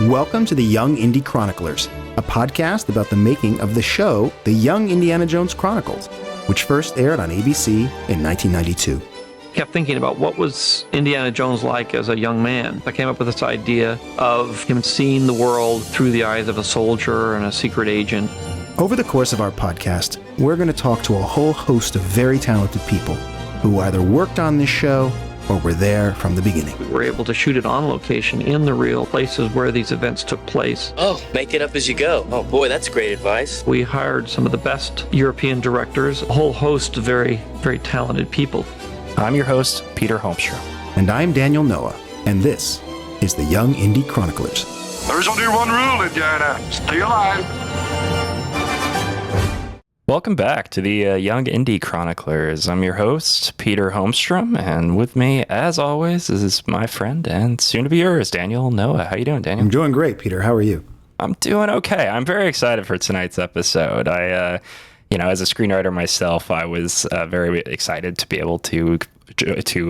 Welcome to the Young Indy Chroniclers, a podcast about the making of the show The Young Indiana Jones Chronicles, which first aired on ABC in 1992. Kept thinking about what was Indiana Jones like as a young man. I came up with this idea of him seeing the world through the eyes of a soldier and a secret agent. Over the course of our podcast, we're going to talk to a whole host of very talented people who either worked on this show or were there from the beginning. We were able to shoot it on location in the real places where these events took place. Oh, make it up as you go. Oh boy, that's great advice. We hired some of the best European directors, a whole host of very, very talented people. I'm your host, Peter Holmstrom. And I'm Daniel Noah, and this is the Young Indy Chroniclers. There's only one rule, Indiana. Stay alive. Welcome back to the Young Indy Chroniclers. I'm your host, Peter Holmstrom, and with me, as always, is my friend and soon-to-be yours, Daniel Noah. How you doing, Daniel? I'm doing great, Peter. How are you? I'm doing okay. I'm very excited for tonight's episode. As a screenwriter myself, I was very excited to be able to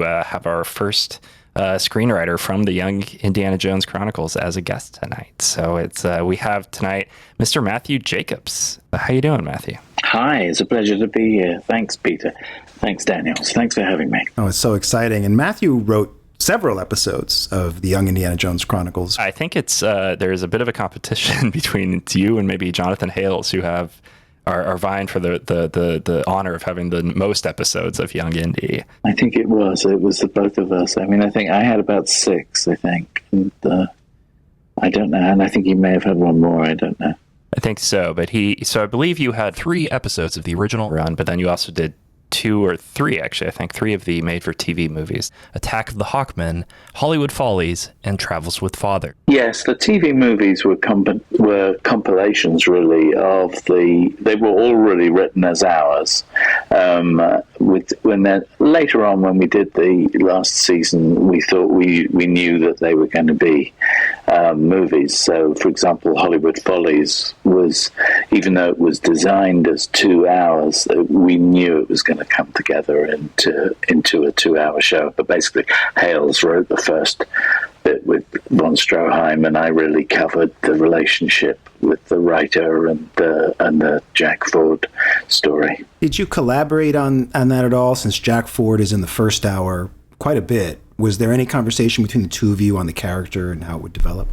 have our first screenwriter from the Young Indiana Jones Chronicles as a guest tonight. So we have tonight Mr. Matthew Jacobs. How you doing, Matthew? Hi, it's a pleasure to be here. Thanks, Peter. Thanks, Daniel. Thanks for having me. Oh, it's so exciting. And Matthew wrote several episodes of the Young Indiana Jones Chronicles. I think there's a bit of a competition between you and maybe Jonathan Hales, who are vying for the honor of having the most episodes of Young Indy. I think it was the both of us. I mean, I think I had about 6, I think. And, I don't know. And I think he may have had one more. I don't know. I think so. But I believe you had 3 episodes of the original run, but then you also did 2 or 3, actually. I think 3 of the made-for-TV movies. Attack of the Hawkmen, Hollywood Follies, and Travels with Father. Yes, the TV movies were compilations, really, they were already written as ours. Later on, when we did the last season, we thought we knew that they were going to be movies. So, for example, Hollywood Follies was, even though it was designed as 2 hours, we knew it was going to come together into a 2-hour show. But basically, Hales wrote the first bit with von Stroheim, and I really covered the relationship with the writer and the Jack Ford story. Did you collaborate on that at all, since Jack Ford is in the first hour quite a bit? Was there any conversation between the two of you on the character and how it would develop?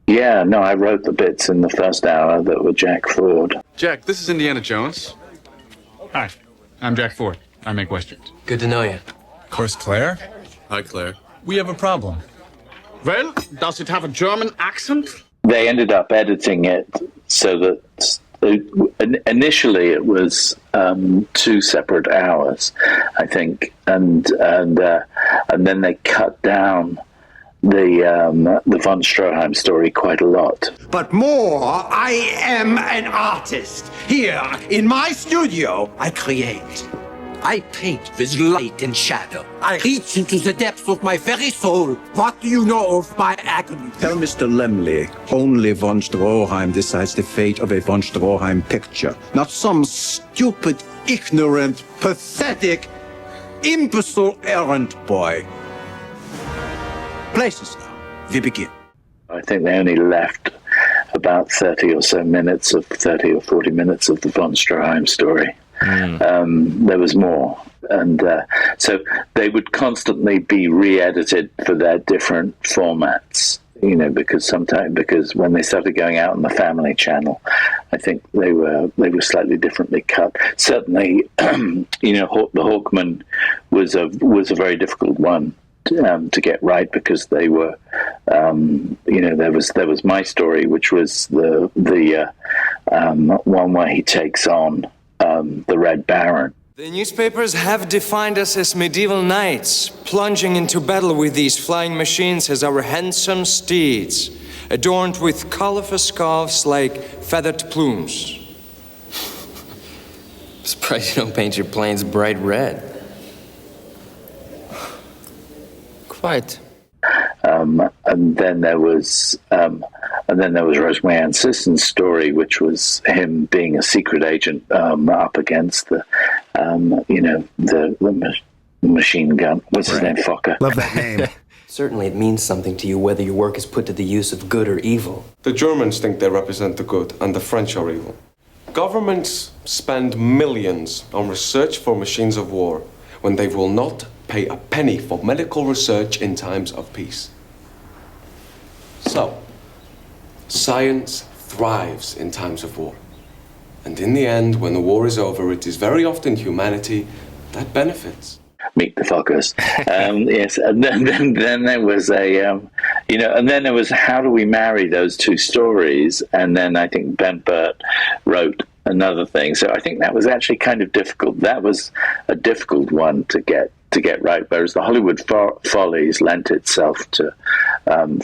Yeah, no, I wrote the bits in the first hour that were Jack Ford. Jack, this is Indiana Jones. Hi, I'm Jack Ford. I make westerns. Good to know you. Where's Claire? Hi, Claire. We have a problem. Well, does it have a German accent? They ended up editing it so that initially it was 2 separate hours, I think, and then they cut down the von Stroheim story quite a lot. But more, I am an artist. Here, in my studio, I create. I paint with light and shadow. I reach into the depths of my very soul. What do you know of my agony? Tell Mr. Lemley, only von Stroheim decides the fate of a von Stroheim picture. Not some stupid, ignorant, pathetic, imbecile errand boy. Places now. We begin. I think they only left about 30 or 40 minutes of the von Stroheim story. There was more, and so they would constantly be re-edited for their different formats, because when they started going out on the Family Channel, I think they were slightly differently cut. Certainly, the Hawkman was a very difficult one to get right, because they were, there was my story, which was the one where he takes on the Red Baron. The newspapers have defined us as medieval knights, plunging into battle with these flying machines as our handsome steeds, adorned with colorful scarves like feathered plumes. Surprised you don't paint your planes bright red. Quite. And then there was Rosemary Ann Sisson's story, which was him being a secret agent up against the machine gun. What's his name? Fokker. Love that name. Certainly it means something to you whether your work is put to the use of good or evil. The Germans think they represent the good, and the French are evil. Governments spend millions on research for machines of war when they will not pay a penny for medical research in times of peace. So, science thrives in times of war. And in the end, when the war is over, it is very often humanity that benefits. Meet the Fockers. Yes, and then there was and then there was how do we marry those two stories? And then I think Ben Burt wrote another thing. So I think that was actually kind of difficult. That was a difficult one to get right, whereas the Hollywood Follies lent itself to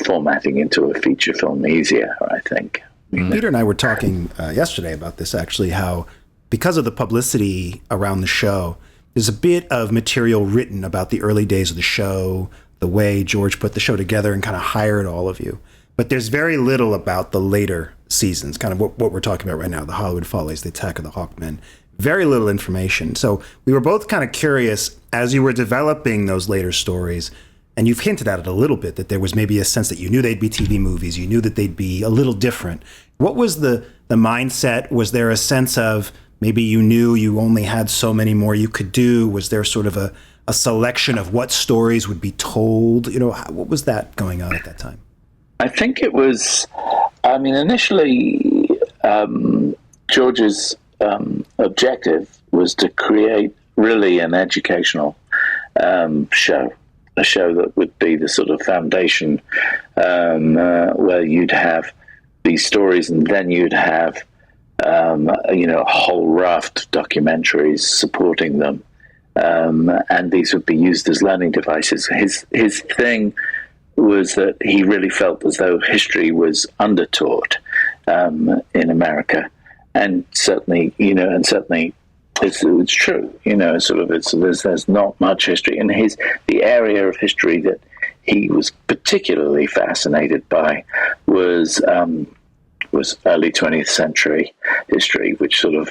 formatting into a feature film easier, I think. Peter and I were talking yesterday about this, actually, how because of the publicity around the show, there's a bit of material written about the early days of the show, the way George put the show together and kind of hired all of you. But there's very little about the later seasons, kind of what we're talking about right now, the Hollywood Follies, the Attack of the Hawkmen. Very little information. So we were both kind of curious as you were developing those later stories, and you've hinted at it a little bit, that there was maybe a sense that you knew they'd be TV movies, you knew that they'd be a little different. What was the mindset? Was there a sense of maybe you knew you only had so many more you could do? Was there sort of a selection of what stories would be told? What was that going on at that time? I think it was, initially George's objective was to create really an educational show, a show that would be the sort of foundation where you'd have these stories and then you'd have a whole raft of documentaries supporting them, and these would be used as learning devices. His thing was that he really felt as though history was undertaught in America, and certainly it's true. There's not much history, and the area of history that he was particularly fascinated by was early 20th century history, which sort of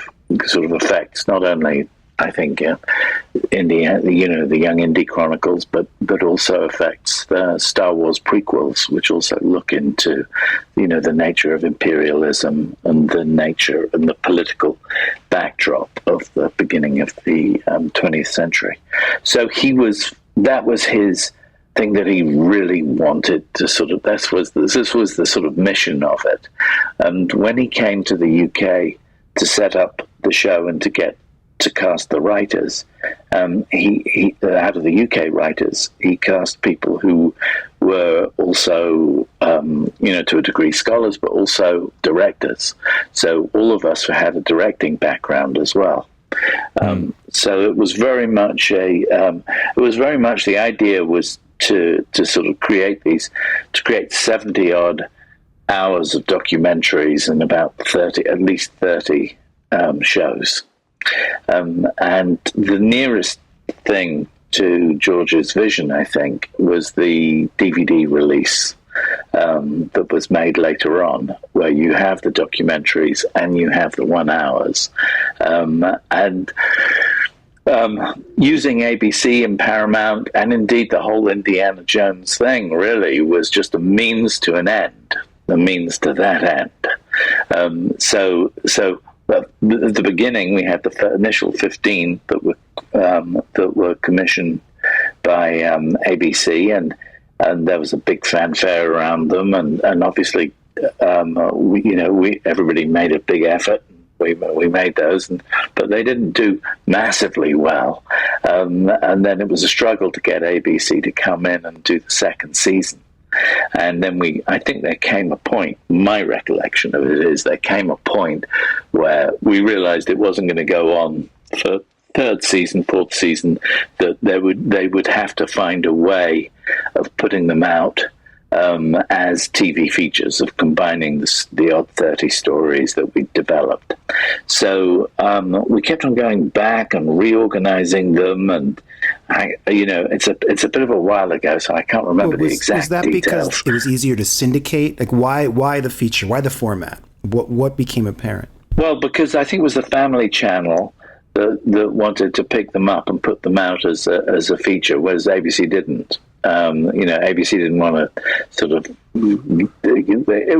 affects not only, I think, the Young Indy Chronicles, but also affects the Star Wars prequels, which also look into, the nature of imperialism and the nature and the political backdrop of the beginning of the 20th century. So that was his thing that he really wanted to this was the sort of mission of it. And when he came to the UK to set up the show and to get to cast the writers, he out of the UK writers, he cast people who were also, to a degree, scholars, but also directors. So all of us had a directing background as well. So it was very much the idea was to sort of create 70 odd hours of documentaries and about at least 30 shows. And the nearest thing to George's vision, I think, was the DVD release that was made later on, where you have the documentaries and you have the 1 hours. Using ABC and Paramount, and indeed the whole Indiana Jones thing, really was just a means to an end, a means to that end. So at the beginning, we had the initial 15 that were commissioned by ABC, and there was a big fanfare around them, and obviously, everybody made a big effort. We made those, but they didn't do massively well. And then it was a struggle to get ABC to come in and do the second season. And then I think there came a point, my recollection of it is there came a point where we realized it wasn't going to go on for third season, fourth season, that they would have to find a way of putting them out as TV features, of combining the odd 30 stories that we developed. So we kept on going back and reorganizing them, and it's a bit of a while ago, so I can't remember the exact details. Was that because it was easier to syndicate? Like, why the feature? Why the format? What became apparent? Well, because I think it was the Family Channel that wanted to pick them up and put them out as a feature, whereas ABC didn't. ABC didn't want to sort of. It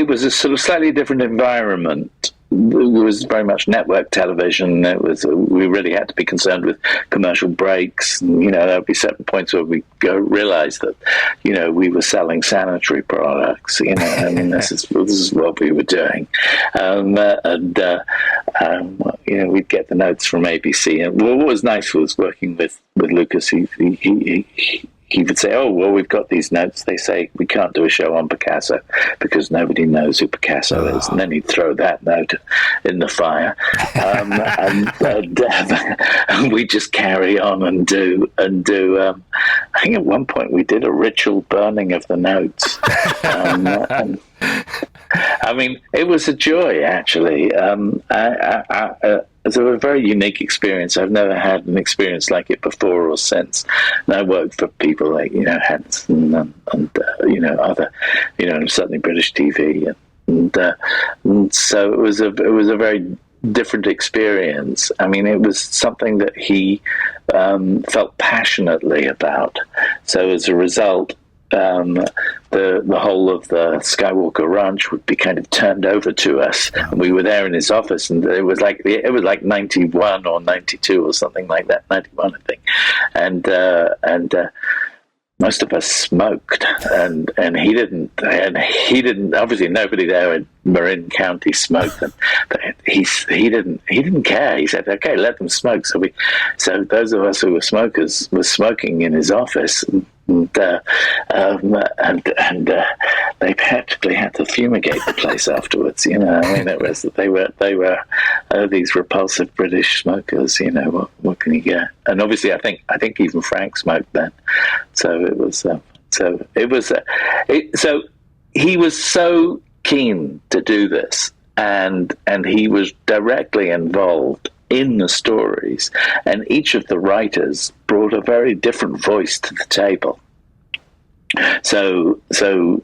was a sort of slightly different environment. It was very much network television. We really had to be concerned with commercial breaks. And, there would be certain points where we realize that, we were selling sanitary products. This is what we were doing, we'd get the notes from ABC. And what was nice was working with Lucas. He would say, "Oh, well, we've got these notes. They say we can't do a show on Picasso because nobody knows who Picasso is." And then he'd throw that note in the fire, and we just carry on and do. I think at one point we did a ritual burning of the notes. It was a joy, actually. It's a very unique experience. I've never had an experience like it before or since. And I worked for people like, Hanson and other, certainly British TV. And so it was a very different experience. It was something that he felt passionately about. So as a result, the whole of the Skywalker Ranch would be kind of turned over to us, and we were there in his office, and it was like 91 or 92 or something like that, 91 I think, and most of us smoked, and he didn't. Obviously, nobody there in Marin County smoked them, but he didn't care. He said, "Okay, let them smoke." So those of us who were smokers were smoking in his office. And they practically had to fumigate the place afterwards. It was they were these repulsive British smokers. What can you get? And obviously, I think even Frank smoked then. So it was. So he was so keen to do this, and he was directly involved in the stories, and each of the writers brought a very different voice to the table. So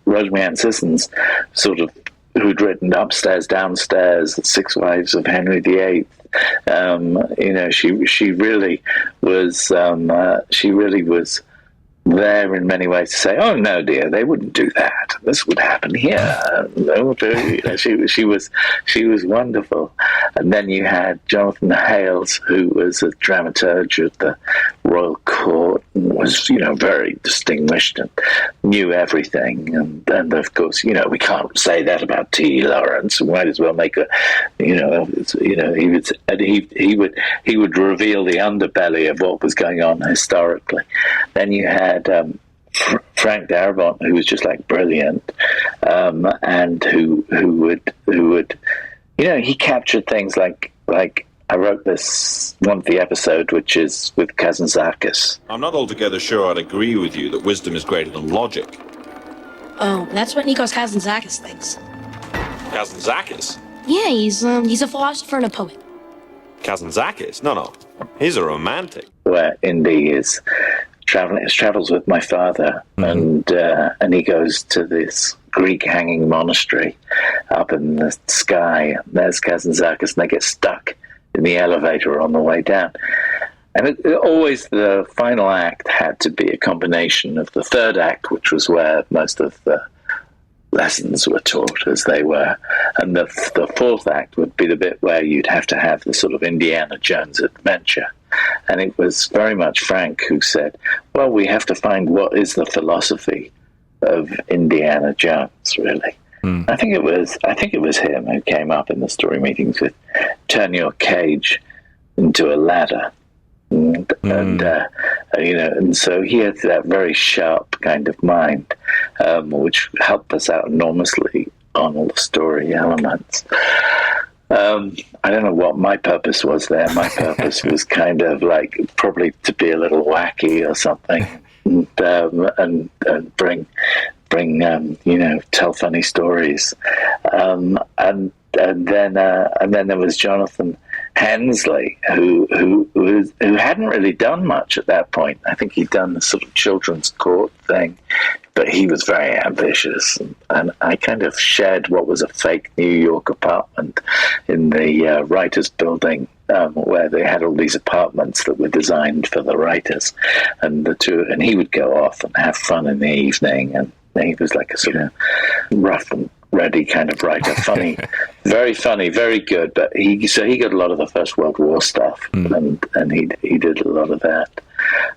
Rosemary Ann Sissons, sort of, who'd written Upstairs, Downstairs, Six Wives of Henry VIII, she really was there in many ways to say, "Oh no, dear, they wouldn't do that. This would happen here." She was wonderful. And then you had Jonathan Hales, who was a dramaturge at the Royal Court and was, very distinguished and knew everything. And of course, we can't say that about T. Lawrence. We might as well make he would reveal the underbelly of what was going on historically. Then you had Frank Darabont, who was just like brilliant, and who would he captured things like I wrote this one of the episode, which is with Kazantzakis. I'm not altogether sure I'd agree with you that wisdom is greater than logic. Oh, that's what Nikos Kazantzakis thinks. Kazantzakis? Yeah, he's a philosopher and a poet. Kazantzakis? No. He's a romantic. Where Indy is travels with my father, and he goes to this Greek hanging monastery up in the sky. There's Kazantzakis, and they get stuck in the elevator on the way down. And always the final act had to be a combination of the third act, which was where most of the lessons were taught as they were, and the fourth act would be the bit where you'd have to have the sort of Indiana Jones adventure. And it was very much Frank who said, well, we have to find what is the philosophy of Indiana Jones, really. I think it was him who came up in the story meetings with turn your cage into a ladder. And so he had that very sharp kind of mind, which helped us out enormously on all the story elements. I don't know what my purpose was there. My purpose was kind of like probably to be a little wacky or something, and bring tell funny stories, and then there was Jonathan Hensley, who hadn't really done much at that point. I think he'd done the sort of children's court thing, but he was very ambitious, and I kind of shared what was a fake New York apartment in the writers' building where they had all these apartments that were designed for the writers, and he would go off and have fun in the evening, and he was like a sort of rough and ready kind of writer, funny, very good. But he got a lot of the First World War stuff, and he did a lot of that.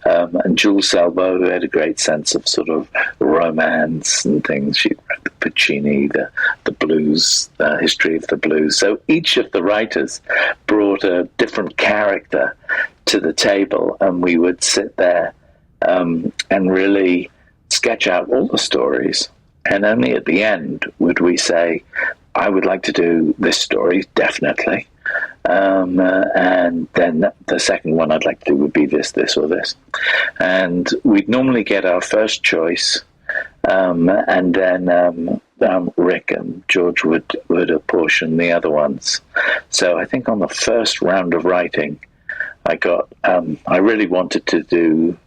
And Jules Salvo, who had a great sense of sort of romance and things. She read the Puccini, the blues, the history of the blues. So each of the writers brought a different character to the table, and we would sit there and really sketch out all the stories. And only at the end would we say, I would like to do this story, definitely. And then the second one I'd like to do would be this, or this. And we'd normally get our first choice, and then Rick and George would apportion the other ones. So I think on the first round of writing, I really wanted to do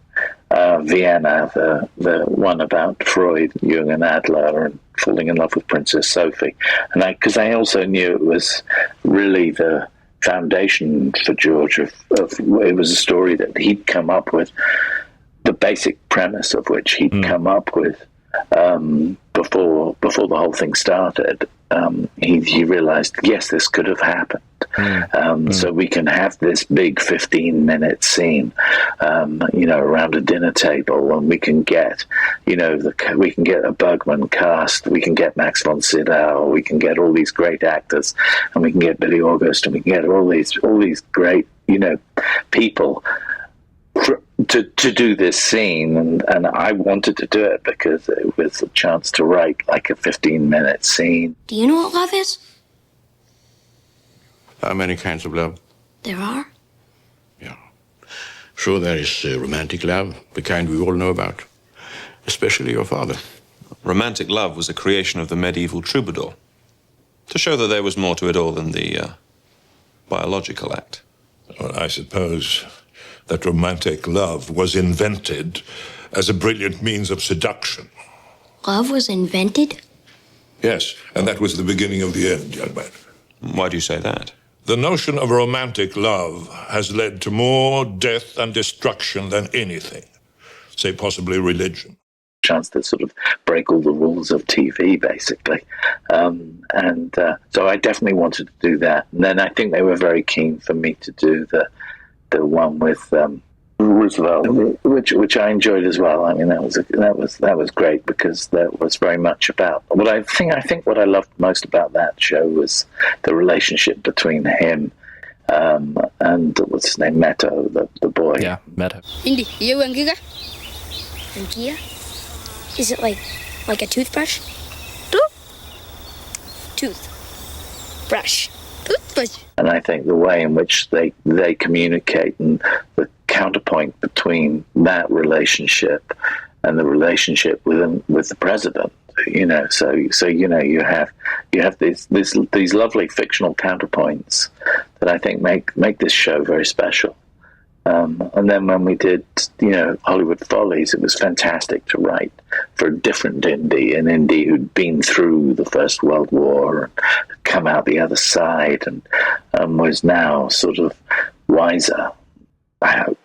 Vienna, the one about Freud, Jung and Adler, and falling in love with Princess Sophie. And because I also knew it was really the foundation for George of it was a story that he'd come up with, the basic premise of which he'd come up with before the whole thing started. He realized, yes, this could have happened. So we can have this big 15-minute scene, around a dinner table, and we can get, we can get a Bergman cast, we can get Max von Sydow, we can get all these great actors, and we can get Billy August, and we can get all these great, people to do this scene, and I wanted to do it because it was a chance to write like a 15-minute scene. Do you know what love is? There are many kinds of love. There are? Yeah. Sure, there is romantic love, the kind we all know about, especially your father. Romantic love was a creation of the medieval troubadour, to show that there was more to it all than the biological act. Well, I suppose that romantic love was invented as a brilliant means of seduction. Love was invented? Yes, and that was the beginning of the end, young man. Why do you say that? The notion of romantic love has led to more death and destruction than anything, say possibly religion. Chance to sort of break all the rules of TV, basically. So I definitely wanted to do that. And then I think they were very keen for me to do the one with Roosevelt, which I enjoyed as well. I mean, that was great because that was very much about what I think what I loved most about that show was the relationship between him and what's his name, Meadow, the boy. Yeah, Meadow. Indy, you and Giga? And Gia? Is it like a toothbrush? Toothbrush. And I think the way in which they communicate and the counterpoint between that relationship and the relationship with the president, you have these lovely fictional counterpoints that I think make this show very special. And then when we did, Hollywood Follies, it was fantastic to write for a different Indy, an Indy who'd been through the First World War and come out the other side and was now sort of wiser, I hope.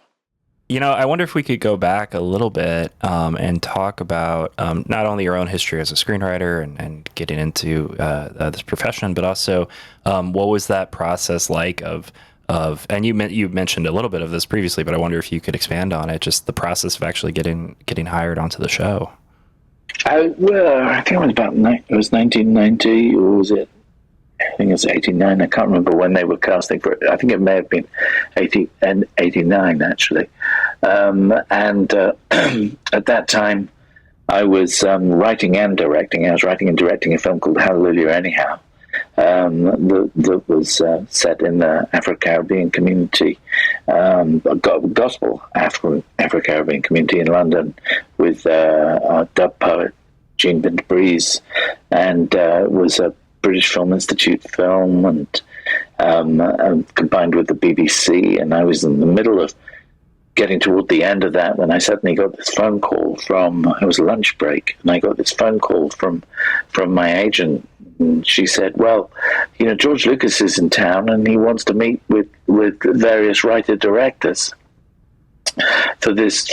I wonder if we could go back a little bit and talk about not only your own history as a screenwriter and getting into this profession, but also what was that process like of and you mentioned a little bit of this previously, but I wonder if you could expand on it, just the process of actually getting hired onto the show. I think it was 1990, or was it? I think it was 89. I can't remember when they were casting for it. I think it may have been 89, actually. And at that time, I was writing and directing. I was writing and directing a film called Hallelujah Anyhow, that was set in the Afro-Caribbean community, gospel Afro-Caribbean community in London, with our dub poet Jean Bint-Breeze, and it was a British Film Institute film, and combined with the BBC. And I was in the middle of getting toward the end of that when I suddenly got this phone call it was lunch break, and I got this phone call from my agent And she said, well, George Lucas is in town and he wants to meet with various writer-directors for this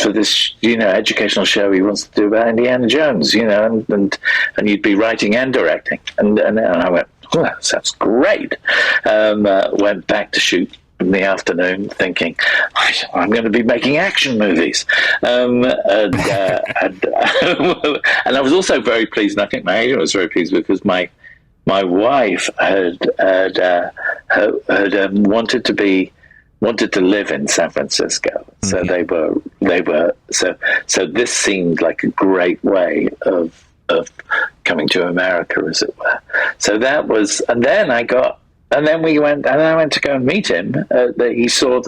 educational show he wants to do about Indiana Jones, and you'd be writing and directing. And I went, oh, that sounds great. Went back to shoot in the afternoon thinking, I'm going to be making action movies. And I was also very pleased, and I think my agent was very pleased, because my wife had wanted to live in San Francisco. So so this seemed like a great way of coming to America, as it were. So that was, and then I went to go and meet him. He saw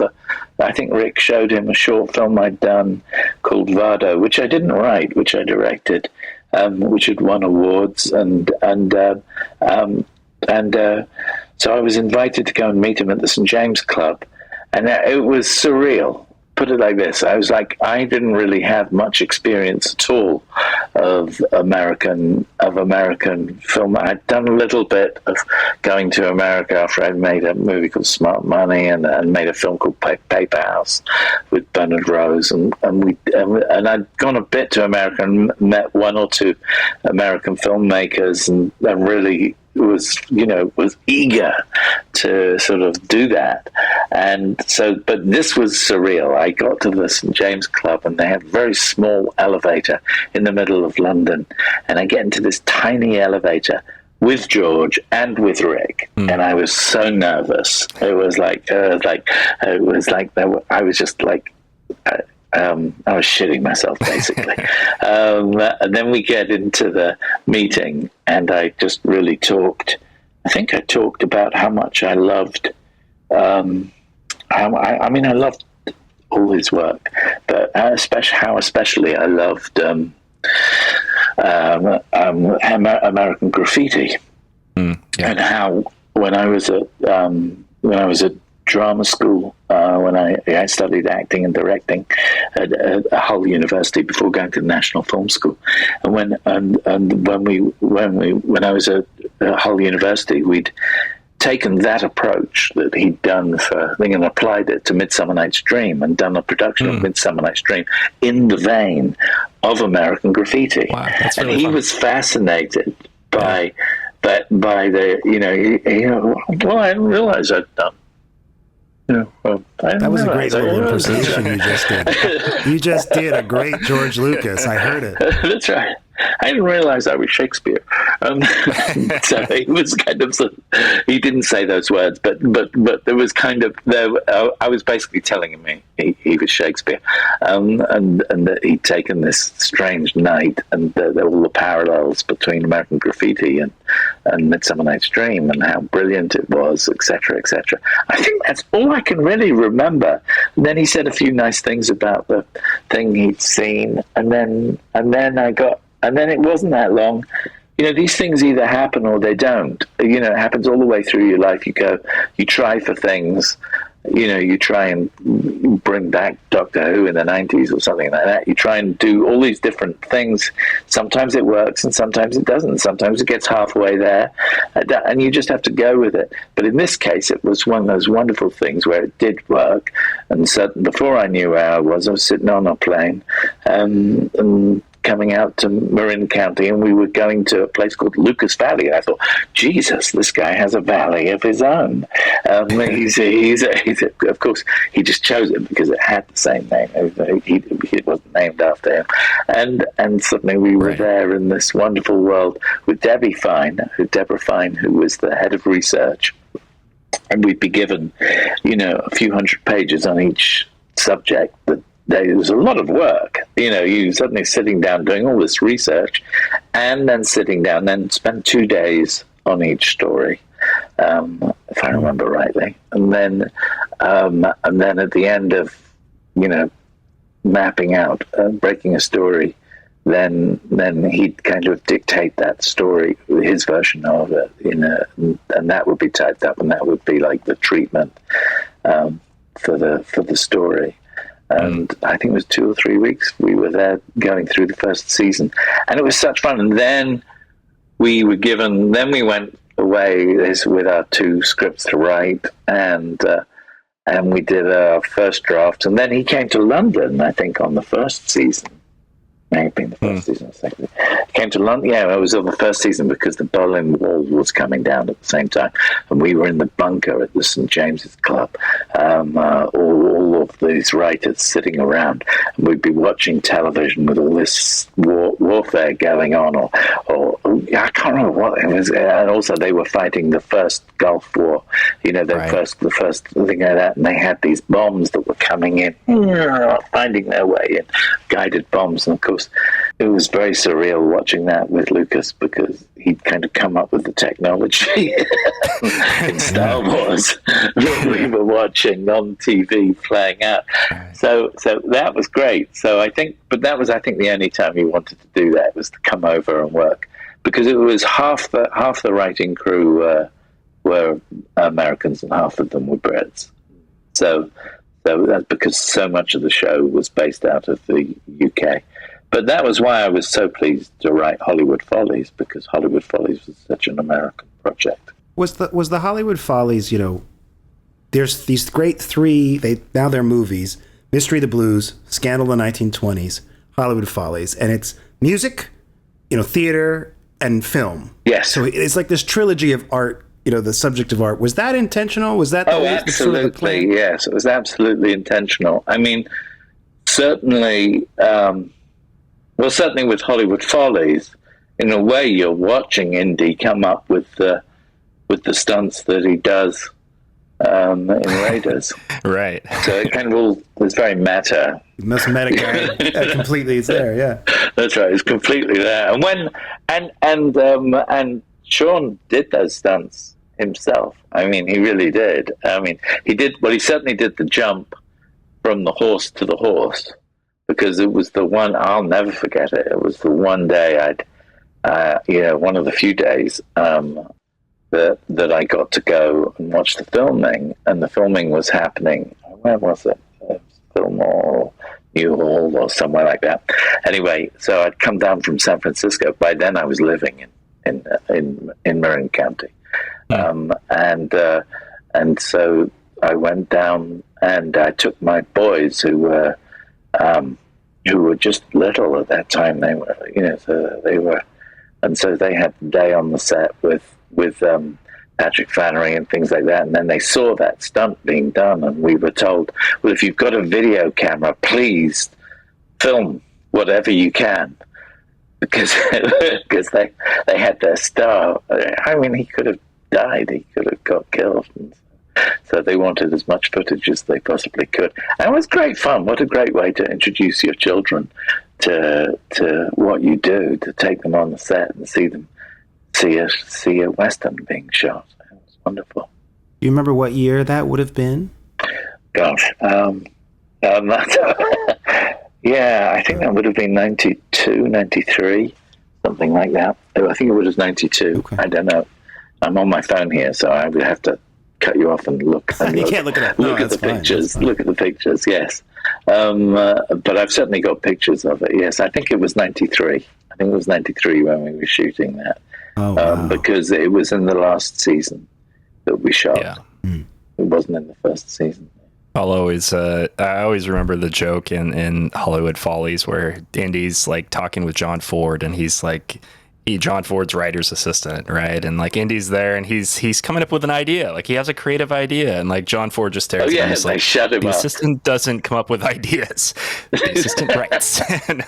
I think Rick showed him a short film I'd done called Vado, which I didn't write, which I directed, which had won awards, and so I was invited to go and meet him at the St. James Club, and it was surreal. Put it like this: I was like, I didn't really have much experience at all of American film. I'd done a little bit of going to America after I'd made a movie called Smart Money and made a film called Paper House with Bernard Rose, and I'd gone a bit to America and met one or two American filmmakers, and really was eager to sort of do that. And so, but this was surreal. I got to the St. James Club, and they had a very small elevator in the middle of London, and I get into this tiny elevator with George and with Rick, and I was so nervous. It was like I was just like, I was shitting myself, basically. And then we get into the meeting, and I just really talked. I think I talked about how much I loved. I loved all his work, but especially I loved American Graffiti, and how when I was at drama school, when I studied acting and directing at Hull University before going to the National Film School, and when I was at Hull University, we'd taken that approach that he'd done for Thing and applied it to Midsummer Night's Dream, and done a production of Midsummer Night's Dream in the vein of American Graffiti. Wow, that's really fun. Was fascinated by the well, I didn't realize I'd done. That was a great little impersonation you just did. You just did a great George Lucas. I heard it. That's right. I didn't realize I was Shakespeare. So he was kind of, he didn't say those words, but there was kind of, I was basically telling him he was Shakespeare, and that he'd taken this strange night, and all the parallels between American Graffiti and Midsummer Night's Dream, and how brilliant it was, etc., etc. I think that's all I can really remember. And then he said a few nice things about the thing he'd seen, and then it wasn't that long. These things either happen or they don't. It happens all the way through your life. You try for things. You try and bring back Doctor Who in the 90s or something like that. You try and do all these different things. Sometimes it works and sometimes it doesn't. Sometimes it gets halfway there, and you just have to go with it. But in this case, it was one of those wonderful things where it did work. And so before I knew where I was sitting on a plane, and coming out to Marin County, and we were going to a place called Lucas Valley. I thought, Jesus, this guy has a valley of his own. He's of course, he just chose it because it had the same name. It wasn't named after him. And suddenly we were there in this wonderful world with Deborah Fine, who was the head of research. And we'd be given, a few hundred pages on each subject. There was a lot of work. You suddenly sitting down doing all this research, and then sitting down, then spend 2 days on each story, if I remember rightly. And then at the end of, mapping out, breaking a story, then he'd kind of dictate that story, his version of it, and that would be typed up, and that would be like the treatment for the story. And I think it was 2 or 3 weeks we were there going through the first season, and it was such fun. And then we were given. Then we went away with our 2 scripts to write, and we did our first draft. And then he came to London, I think, on the first season. Maybe in the first season or second. Came to London. Yeah, it was on the first season because the Berlin Wall was coming down at the same time, and we were in the bunker at the St. James's Club. All of these writers sitting around, and we'd be watching television with all this warfare going on, or I can't remember what it was. And also, they were fighting the first Gulf War. The first thing like that, and they had these bombs that were coming in, finding their way in, guided bombs, and of course. It was very surreal watching that with Lucas because he'd kind of come up with the technology in Star Wars that we were watching on TV playing out. So that was great. So that was the only time he wanted to do that, was to come over and work, because it was half the writing crew were Americans and half of them were Brits. So that's because so much of the show was based out of the UK. But that was why I was so pleased to write Hollywood Follies, because Hollywood Follies was such an American project. Was the Hollywood Follies, there's these great 3, now they're movies, Mystery of the Blues, Scandal in the 1920s, Hollywood Follies, and it's music, theater, and film. Yes. So it's like this trilogy of art, the subject of art. Was that intentional? Was that absolutely, sort of the plan? Yes, it was absolutely intentional. I mean, certainly... certainly with Hollywood Follies, in a way, you're watching Indy come up with the stunts that he does in Raiders. Right. So it kind of it's very meta. Most meta guy completely is there. Yeah. That's right. It's completely there. And Sean did those stunts himself. I mean, he really did. I mean, he certainly did the jump from the horse to the horse. Because it was the one, I'll never forget it. It was the one day one of the few days that I got to go and watch the filming, and the filming was happening. Where was it? Fillmore, New Hall, or somewhere like that. Anyway, so I'd come down from San Francisco. By then, I was living in Marin County, and so I went down and I took my boys who were just little at that time. They were, and so they had the day on the set with Patrick Flannery and things like that. And then they saw that stunt being done, and we were told, well, if you've got a video camera, please film whatever you can, because they had their star. I mean, he could have died. He could have got killed. And so they wanted as much footage as they possibly could. And it was great fun. What a great way to introduce your children to what you do, to take them on the set and see a Western being shot. It was wonderful. Do you remember what year that would have been? Gosh. Yeah, I think that would have been 92, 93, something like that. I think it would have 92. Okay. I don't know. I'm on my phone here, so I would have to cut you off and look. You can't look it up. Look at the pictures. Look at the pictures. Yes, but I've certainly got pictures of it. Yes, I think it was 93. I think it was 93 when we were shooting that. Oh, wow. Because it was in the last season that we shot. Yeah. It wasn't in the first season. I always remember the joke in Hollywood Follies where Indy's like talking with John Ford, and he's like, John Ford's writer's assistant, right? And like Indy's there, and he's coming up with an idea, like he has a creative idea, and like John Ford just stares at him. He's like, shut him the up. assistant doesn't come up with ideas. The assistant writes. And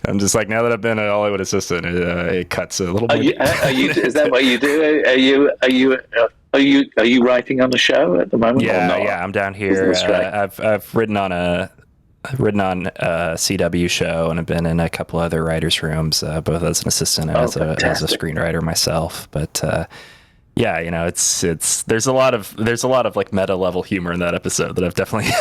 I'm just like, now that I've been a Hollywood assistant, it cuts a little bit. Is that what you do? Are you writing on the show at the moment? Yeah, or not? yeah. I'm down here. I've written on a CW show, and I've been in a couple other writers' rooms, both as an assistant and as a screenwriter myself. But yeah, it's there's a lot of like meta level humor in that episode that I've definitely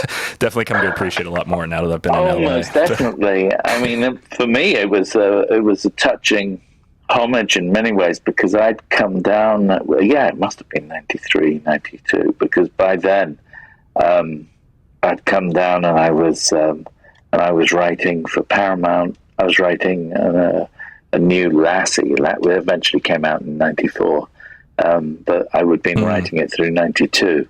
come to appreciate a lot more now that I've been in LA. Most definitely. I mean, for me, it was a touching homage in many ways, because I'd come down. It must have been 93, 92, because by then I'd come down and I was writing for Paramount. I was writing a new Lassie. It eventually came out in 94, but I would have been writing it through 92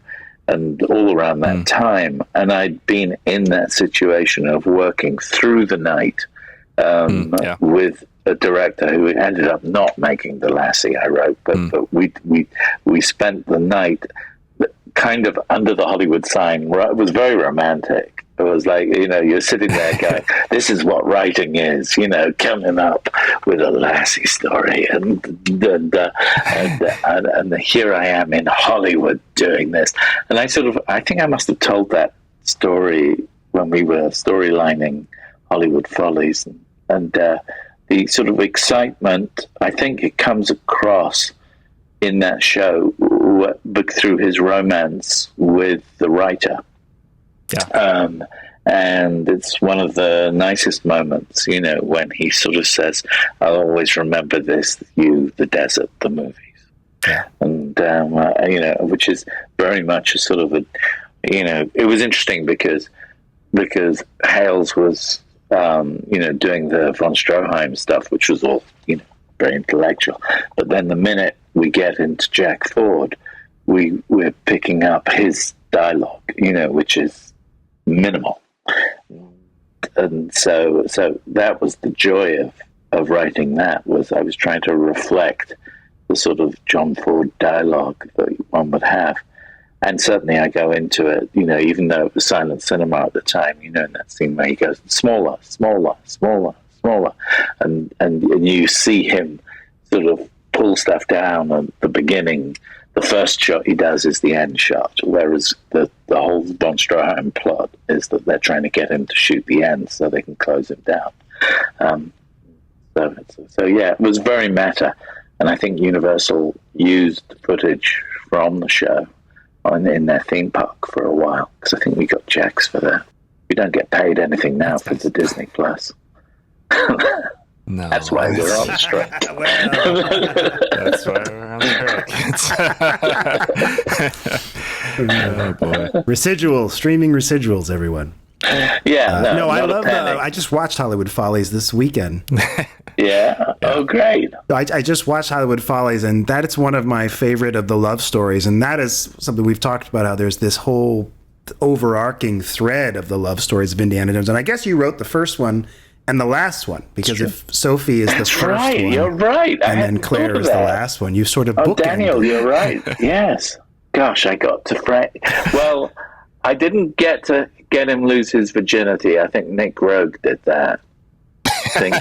and all around that time. And I'd been in that situation of working through the night with a director who ended up not making the Lassie I wrote, but we spent the night kind of under the Hollywood sign. It was very romantic. It was like, you're sitting there going, this is what writing is, coming up with a Lassie story. And here I am in Hollywood doing this. And I think I must have told that story when we were storylining Hollywood Follies. And the sort of excitement, I think it comes across in that show through his romance with the writer. Yeah. And it's one of the nicest moments, when he sort of says, I'll always remember this, you, the desert, the movies. Yeah. And, which is very much a sort of it was interesting because Hales was, doing the von Stroheim stuff, which was all, very intellectual. But then the minute we get into Jack Ford, we're picking up his dialogue, which is minimal. And so that was the joy of writing that, was I was trying to reflect the sort of John Ford dialogue that one would have. And certainly I go into it, even though it was silent cinema at the time, in that scene where he goes smaller, smaller, smaller, smaller. And you see him sort of pull stuff down at the beginning. The first shot he does is the end shot, whereas the whole von Stroheim plot is that they're trying to get him to shoot the end so they can close him down. So it was very meta. And I think Universal used footage from the show in their theme park for a while, because I think we got checks for that. We don't get paid anything now for the Disney Plus. No, that's why we're on strike. That's why we're on strike. Oh boy! Residuals, streaming residuals, everyone. Yeah, I love. I just watched Hollywood Follies this weekend. Yeah. Oh, great. I just watched Hollywood Follies, and that is one of my favorite of the love stories. And that is something we've talked about, how there's this whole overarching thread of the love stories of Indiana Jones. And I guess you wrote the first one and the last one, because if Sophie is the first one, you're right. And then Claire is the last one, you sort of bookend. Daniel, you're right. Yes. Gosh, I got to Frank. Well, I didn't get him lose his virginity. I think Nick Rogue did that. I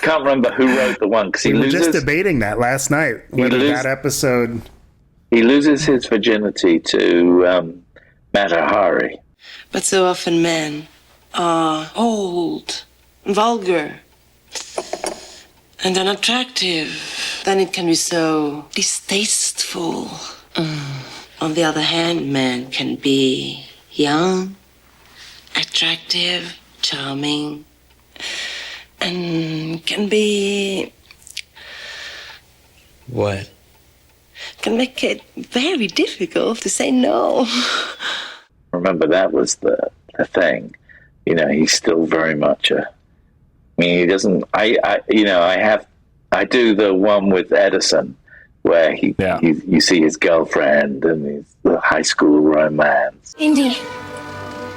can't remember who wrote the one, because we were just debating that last night. That episode, he loses his virginity to Mata Hari. But so often men are old, vulgar, and unattractive. Then it can be so distasteful. On the other hand, men can be young, attractive, charming, and can be... What? Can make it very difficult to say no. Remember, that was the thing. He's still very much he doesn't... I do the one with Edison, where you see his girlfriend and the high school romance. Indy.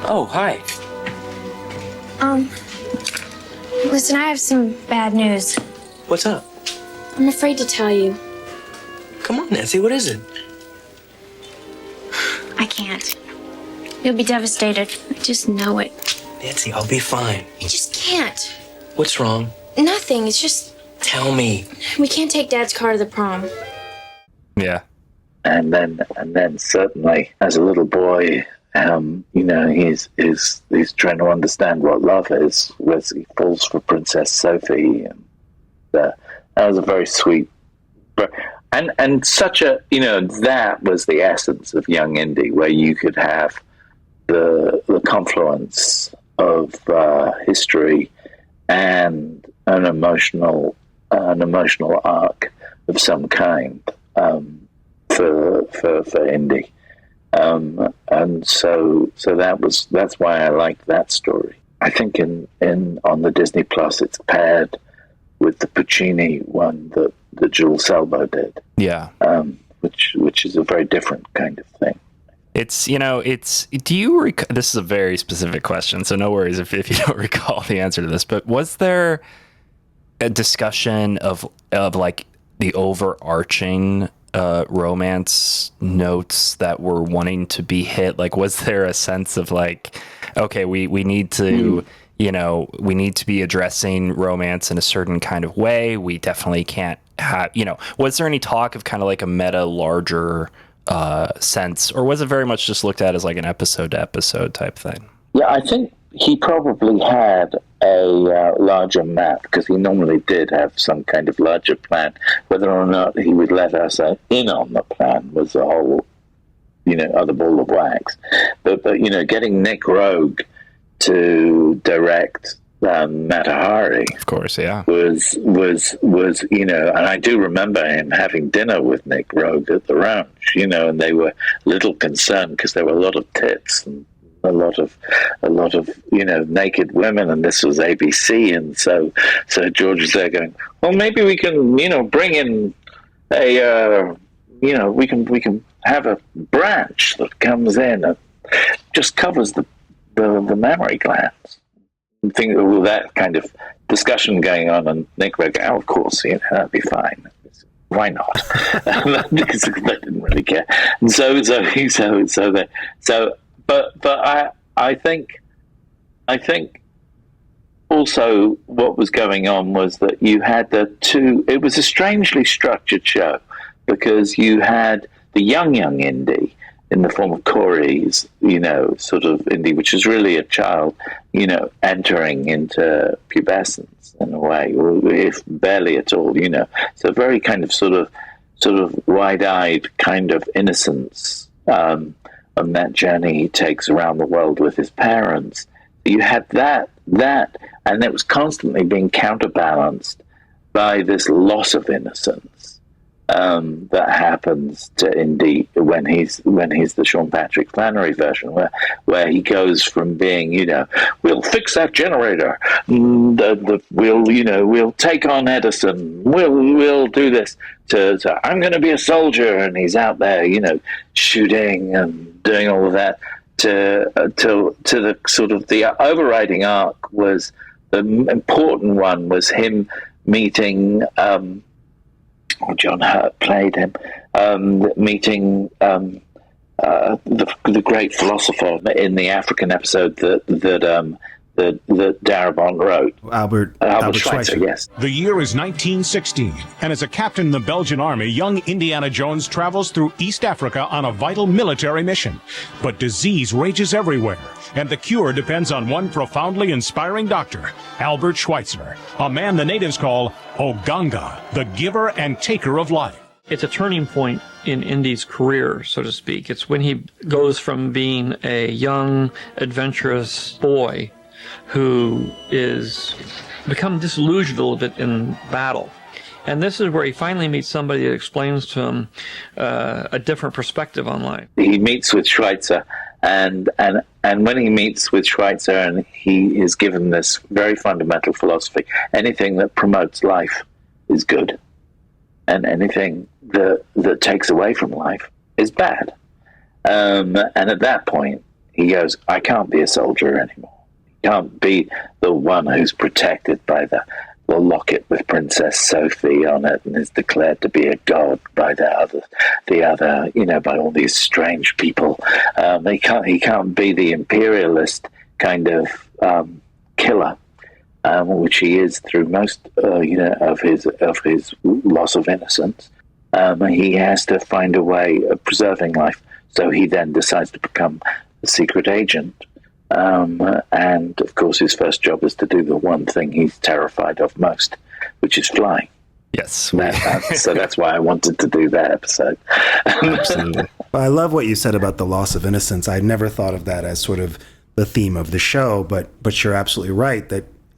Oh, hi. Listen, I have some bad news. What's up? I'm afraid to tell you. Come on, Nancy, what is it? I can't. You'll be devastated. I just know it. Nancy, I'll be fine. I just can't. What's wrong? Nothing. It's just... Tell me. We can't take Dad's car to the prom. Yeah. And then certainly, as a little boy, he's trying to understand what love is. As he falls for Princess Sophie, and that was a very sweet, and such a that was the essence of Young Indy, where you could have the confluence of history and an emotional arc of some kind for Indy. And so that's why I liked that story. I think on the Disney Plus it's paired with the Puccini one that Jules Selbo did. Yeah. Which is a very different kind of thing. It's, do you recall, this is a very specific question, so no worries if you don't recall the answer to this, but was there a discussion of like the overarching romance notes that were wanting to be hit? Like, was there a sense of like, okay, we need to, we need to be addressing romance in a certain kind of way. We definitely can't have, was there any talk of kind of like a meta larger sense, or was it very much just looked at as like an episode to episode type thing? Yeah, I think he probably had a larger map, because he normally did have some kind of larger plan. Whether or not he would let us in on the plan was a whole, other ball of wax. But getting Nick Rogue to direct Mata Hari, of course, yeah, was and I do remember him having dinner with Nick Rogue at the ranch, and they were a little concerned because there were a lot of tits and a lot of naked women, and this was ABC, and so George was there going, well, maybe we can bring in a we can have a branch that comes in and just covers the mammary glands. I think all that kind of discussion going on, and Nick Rogue, of course, that'd be fine. Why not? Because they didn't really care. And but I think also what was going on was that you had it was a strangely structured show, because you had the young Indy in the form of Corey's, sort of Indy, which is really a child, entering into pubescence in a way, or if barely at all, So very kind of sort of wide-eyed kind of innocence on that journey he takes around the world with his parents. You had that, and it was constantly being counterbalanced by this loss of innocence that happens to Indy when he's the Sean Patrick Flannery version, where he goes from being, we'll fix that generator, we'll take on Edison, we'll do this, to I'm going to be a soldier, and he's out there, shooting and doing all of that, to the sort of the overriding arc was the important one was him meeting. John Hurt played him, meeting the great philosopher in the African episode that Darabont wrote. Albert Schweitzer, yes. The year is 1916, and as a captain in the Belgian army, young Indiana Jones travels through East Africa on a vital military mission. But disease rages everywhere, and the cure depends on one profoundly inspiring doctor, Albert Schweitzer, a man the natives call Oganga, the giver and taker of life. It's a turning point in Indy's career, so to speak. It's when he goes from being a young, adventurous boy who is become disillusioned a little bit in battle. And this is where he finally meets somebody that explains to him a different perspective on life. He meets with Schweitzer, and when he meets with Schweitzer, and he is given this very fundamental philosophy: anything that promotes life is good, and anything that takes away from life is bad. And at that point, he goes, I can't be a soldier anymore. Can't be the one who's protected by the locket with Princess Sophie on it and is declared to be a god by the other, by all these strange people. He can't be the imperialist kind of killer, which he is through most, of his loss of innocence. He has to find a way of preserving life. So he then decides to become a secret agent. And of course his first job is to do the one thing he's terrified of most, which is flying. Yes. So that's why I wanted to do that episode. Absolutely. I love what you said about the loss of innocence. I'd never thought of that as sort of the theme of the show, but you're absolutely right.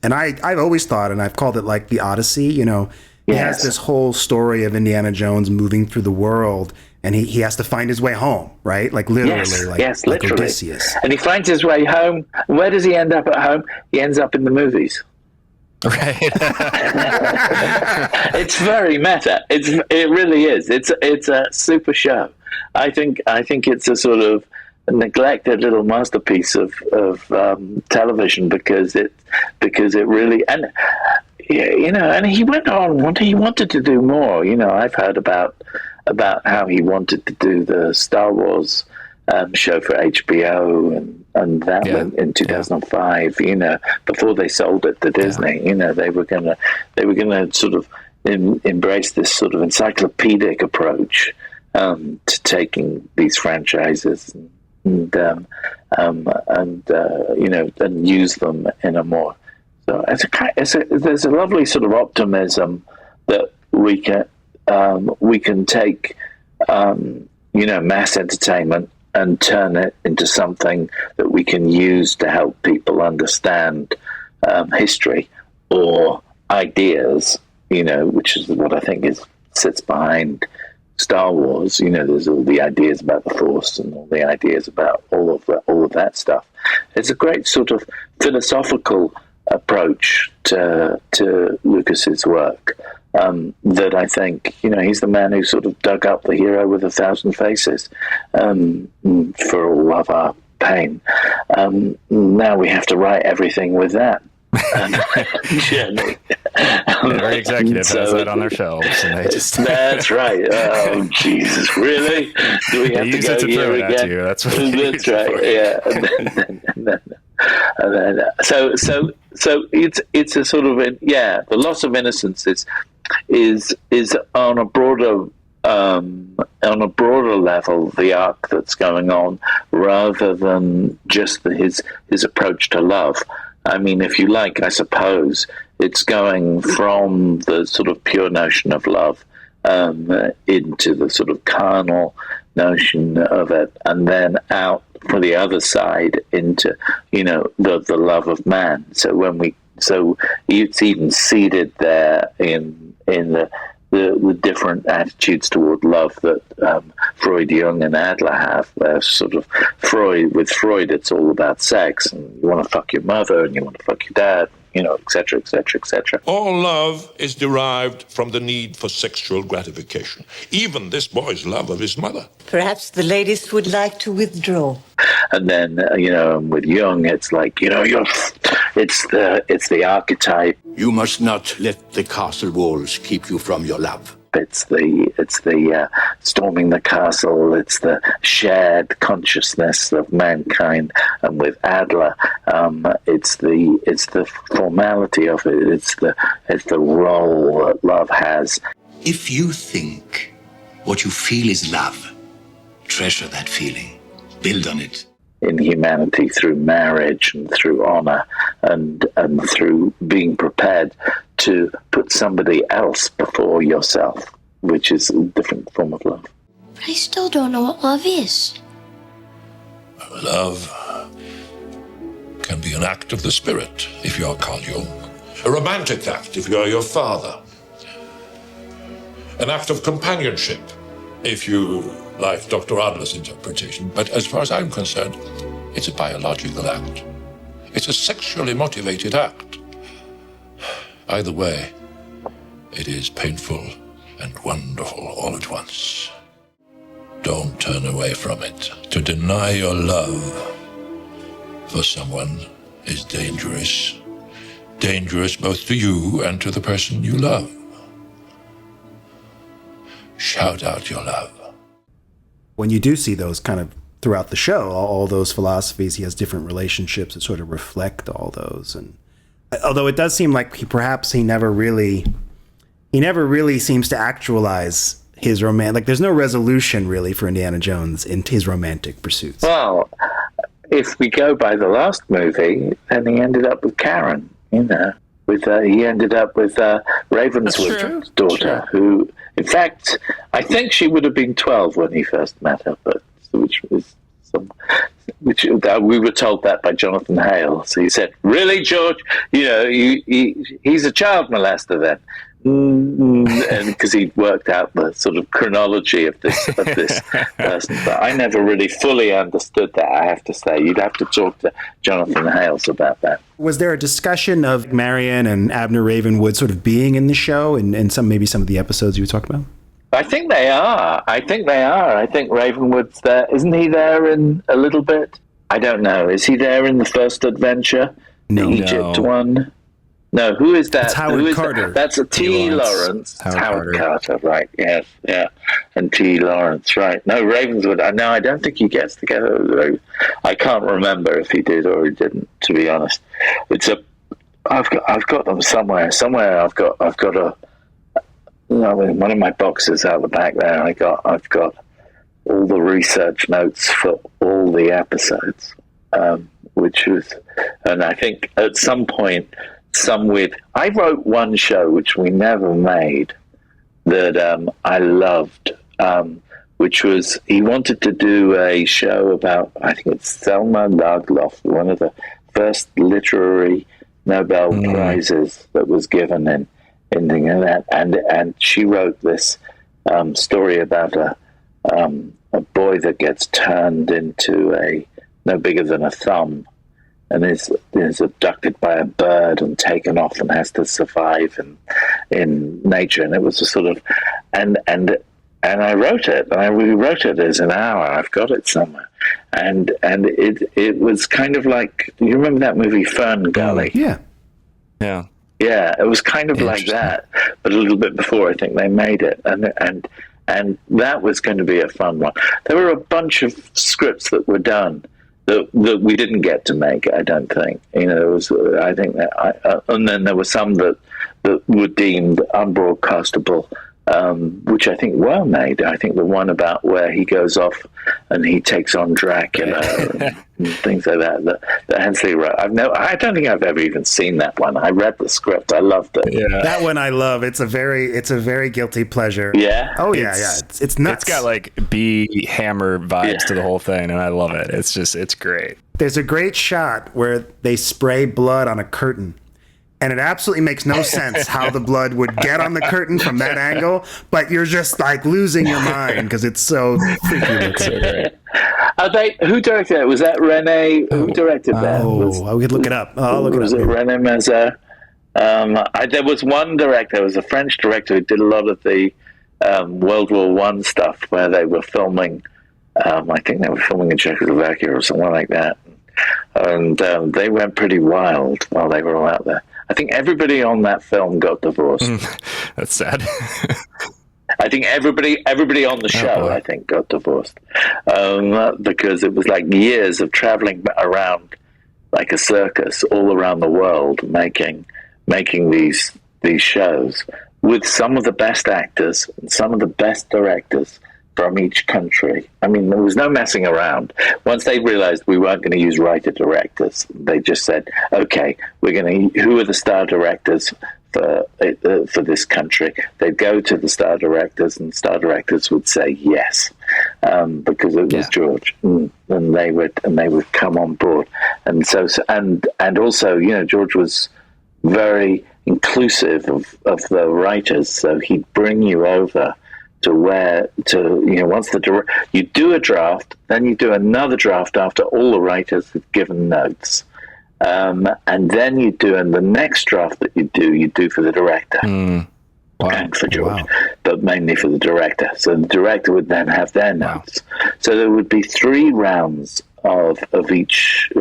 And I've always thought, and I've called it like the Odyssey, he has this whole story of Indiana Jones moving through the world, and he has to find his way home, right? Like literally, like literally. Odysseus. And he finds his way home. Where does he end up at home? He ends up in the movies. Right. It's very meta. It really is. It's a super show. I think it's a sort of neglected little masterpiece of television because it really, and and he went on. He wanted to do more. I've heard about how he wanted to do the Star Wars show for HBO, and that went in 2005. Before they sold it to Disney, they were gonna sort of embrace this sort of encyclopedic approach to taking these franchises and use them in a more. So there's a lovely sort of optimism that we can take mass entertainment and turn it into something that we can use to help people understand history or ideas, which is what I think sits behind Star Wars. There's all the ideas about the Force and all the ideas about all of that stuff. It's a great sort of philosophical approach to Lucas's work. That I think, he's the man who sort of dug up the hero with 1,000 faces for all of our pain. Now we have to write everything with that. Every executive has that on their shelves, and they just that's right. Oh Jesus, really? Do we have to go here again? You. That's what that's right. Yeah. So it's a sort of the loss of innocence is on a broader level the arc that's going on, rather than just his approach to love. I mean, if you like, I suppose it's going from the sort of pure notion of love into the sort of carnal notion of it, and then out for the other side into the love of man. So it's even seeded there in the different attitudes toward love that Freud, Jung, and Adler have. Sort of with Freud, it's all about sex, and you want to fuck your mother, and you want to fuck your dad, et cetera, et cetera, et cetera. All love is derived from the need for sexual gratification. Even this boy's love of his mother. Perhaps the ladies would like to withdraw. And then, with Jung, it's like, it's the archetype. You must not let the castle walls keep you from your love. It's the storming the castle. It's the shared consciousness of mankind. And with Adler, it's the formality of it. It's the role that love has. If you think what you feel is love, treasure that feeling. Build on it. In humanity, through marriage and through honor and through being prepared to put somebody else before yourself, which is a different form of love. But I still don't know what love is. Love can be an act of the spirit, if you're Carl Jung. A romantic act, if you're your father. An act of companionship, if you like Dr. Adler's interpretation. But as far as I'm concerned, it's a biological act. It's a sexually motivated act. Either way, it is painful and wonderful all at once. Don't turn away from it. To deny your love for someone is dangerous. Dangerous both to you and to the person you love. Shout out your love. When you do see those kind of throughout the show, all those philosophies, he has different relationships that sort of reflect all those. And although it does seem like he never really seems to actualize his like there's no resolution really for Indiana Jones in his romantic pursuits. Well, if we go by the last movie, then he ended up with Karen, he ended up with Ravenswood's daughter, who, in fact, I think she would have been 12 when he first met her, but which we were told that by Jonathan Hale. So he said, "Really, George? He's a child molester then." And because he'd worked out the sort of chronology of this person, but I never really fully understood that. I have to say, you'd have to talk to Jonathan Hales about that. Was there a discussion of Marion and Abner Ravenwood sort of being in the show and maybe some of the episodes you talked about? I think they are. I think Ravenwood's there. Isn't he there in a little bit? I don't know. Is he there in the first adventure? No. The Egypt one? No, who is that? It's Howard Carter. That's a T. Lawrence. Howard Carter, right. Yes, yeah. And T. Lawrence, right. No, Ravenswood. No, I don't think he gets together. I can't remember if he did or he didn't, to be honest. I've got them somewhere. I've got one of my boxes out the back there. I've got all the research notes for all the episodes, which was, and I think at some point, I wrote one show which we never made that I loved, which was, he wanted to do a show about, I think it's Selma Lagerlöf, one of the first literary Nobel Prizes that was given in that, and she wrote this story about a boy that gets turned into a no bigger than a thumb, and is abducted by a bird and taken off and has to survive in nature. And it was a sort of, and I wrote it, and I rewrote it as an hour. I've got it somewhere, and it was kind of like, you remember that movie Fern Gully? Yeah. Yeah, it was kind of like that, but a little bit before I think they made it, and that was going to be a fun one. There were a bunch of scripts that were done that we didn't get to make. I don't think, there was. I think that, and then there were some that were deemed unbroadcastable, which I think were made. I think the one about where he goes off and he takes on Dracula and things like that Hensley wrote. I don't think I've ever even seen that one. I read the script. I loved it. Yeah. That one I love. It's a very guilty pleasure. Yeah. Oh yeah, It's nuts. It's got like B Hammer vibes to the whole thing, and I love it. It's great. There's a great shot where they spray blood on a curtain. And it absolutely makes no sense how the blood would get on the curtain from that angle, but you're just like losing your mind because it's so freaky looking. Who directed it? Was that Rene? Who directed that? We could look it up. I'll look it up. Was it Rene Mazer? There was one director. There was a French director who did a lot of the World War I stuff where they were filming. I think they were filming in Czechoslovakia or somewhere like that. And they went pretty wild while they were all out there. I think everybody on that film got divorced. That's sad. I think everybody on the show, I think, got divorced because it was like years of traveling around like a circus all around the world, making these shows with some of the best actors and some of the best directors from each country. I mean, there was no messing around. Once they realized we weren't going to use writer-directors, they just said, okay, who are the star directors for this country? They'd go to the star directors, and star directors would say yes, because it was George, and they would come on board. And so and also, George was very inclusive of the writers, so he'd bring you over to once you do a draft, then you do another draft after all the writers have given notes, and then you do, and the next draft that you do for the director and for George, but mainly for the director. So the director would then have their notes. So there would be 3 rounds of each,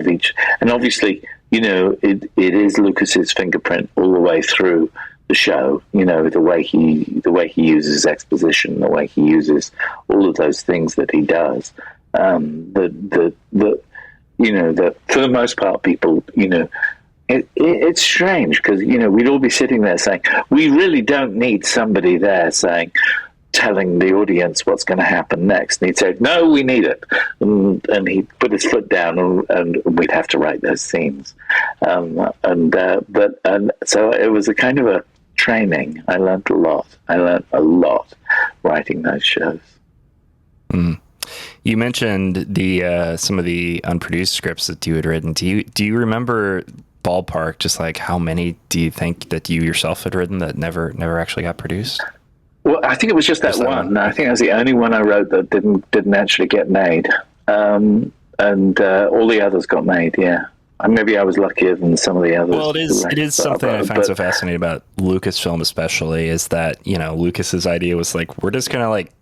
and obviously, it is Lucas's fingerprint all the way through the show, the way he uses exposition, the way he uses all of those things that he does. That for the most part, people, it's strange because we'd all be sitting there saying, we really don't need somebody there telling the audience what's going to happen next. And he'd say, no, we need it, and he'd put his foot down, and we'd have to write those scenes. So it was a kind of a training. I learned a lot writing those shows. You mentioned some of the unproduced scripts that you had written. Do you remember ballpark, just like how many do you think that you yourself had written that never actually got produced? Well, I think it was just that one. I think that was the only one I wrote that didn't actually get made. And all the others got made, yeah. Maybe I was luckier than some of the others. Well, it is something I find so fascinating about Lucasfilm, especially, is that, you know, Lucas's idea was like, we're just gonna like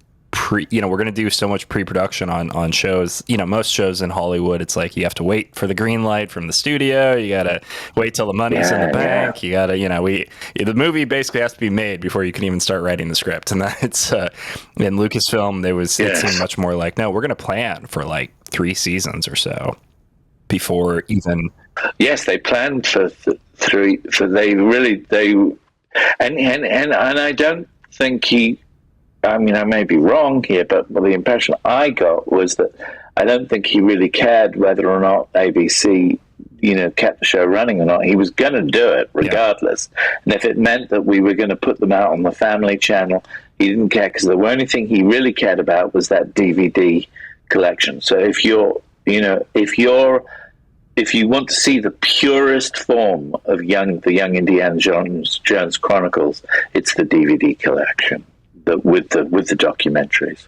we're gonna do so much pre-production on shows. You know, most shows in Hollywood, it's like you have to wait for the green light from the studio. You gotta wait till the money's in the bank. You gotta, you know, the movie basically has to be made before you can even start writing the script. And that's in Lucasfilm, it seemed much more like, no, we're gonna plan for like 3 seasons or so before even. Yes, they planned for 3. And I don't think he. I mean, I may be wrong here, but the impression I got was that I don't think he really cared whether or not ABC, you know, kept the show running or not. He was going to do it regardless. Yeah. And if it meant that we were going to put them out on the Family Channel, he didn't care, because the only thing he really cared about was that DVD collection. So if you want to see the purest form of the Young Indiana Jones Chronicles, it's the DVD collection. With the documentaries,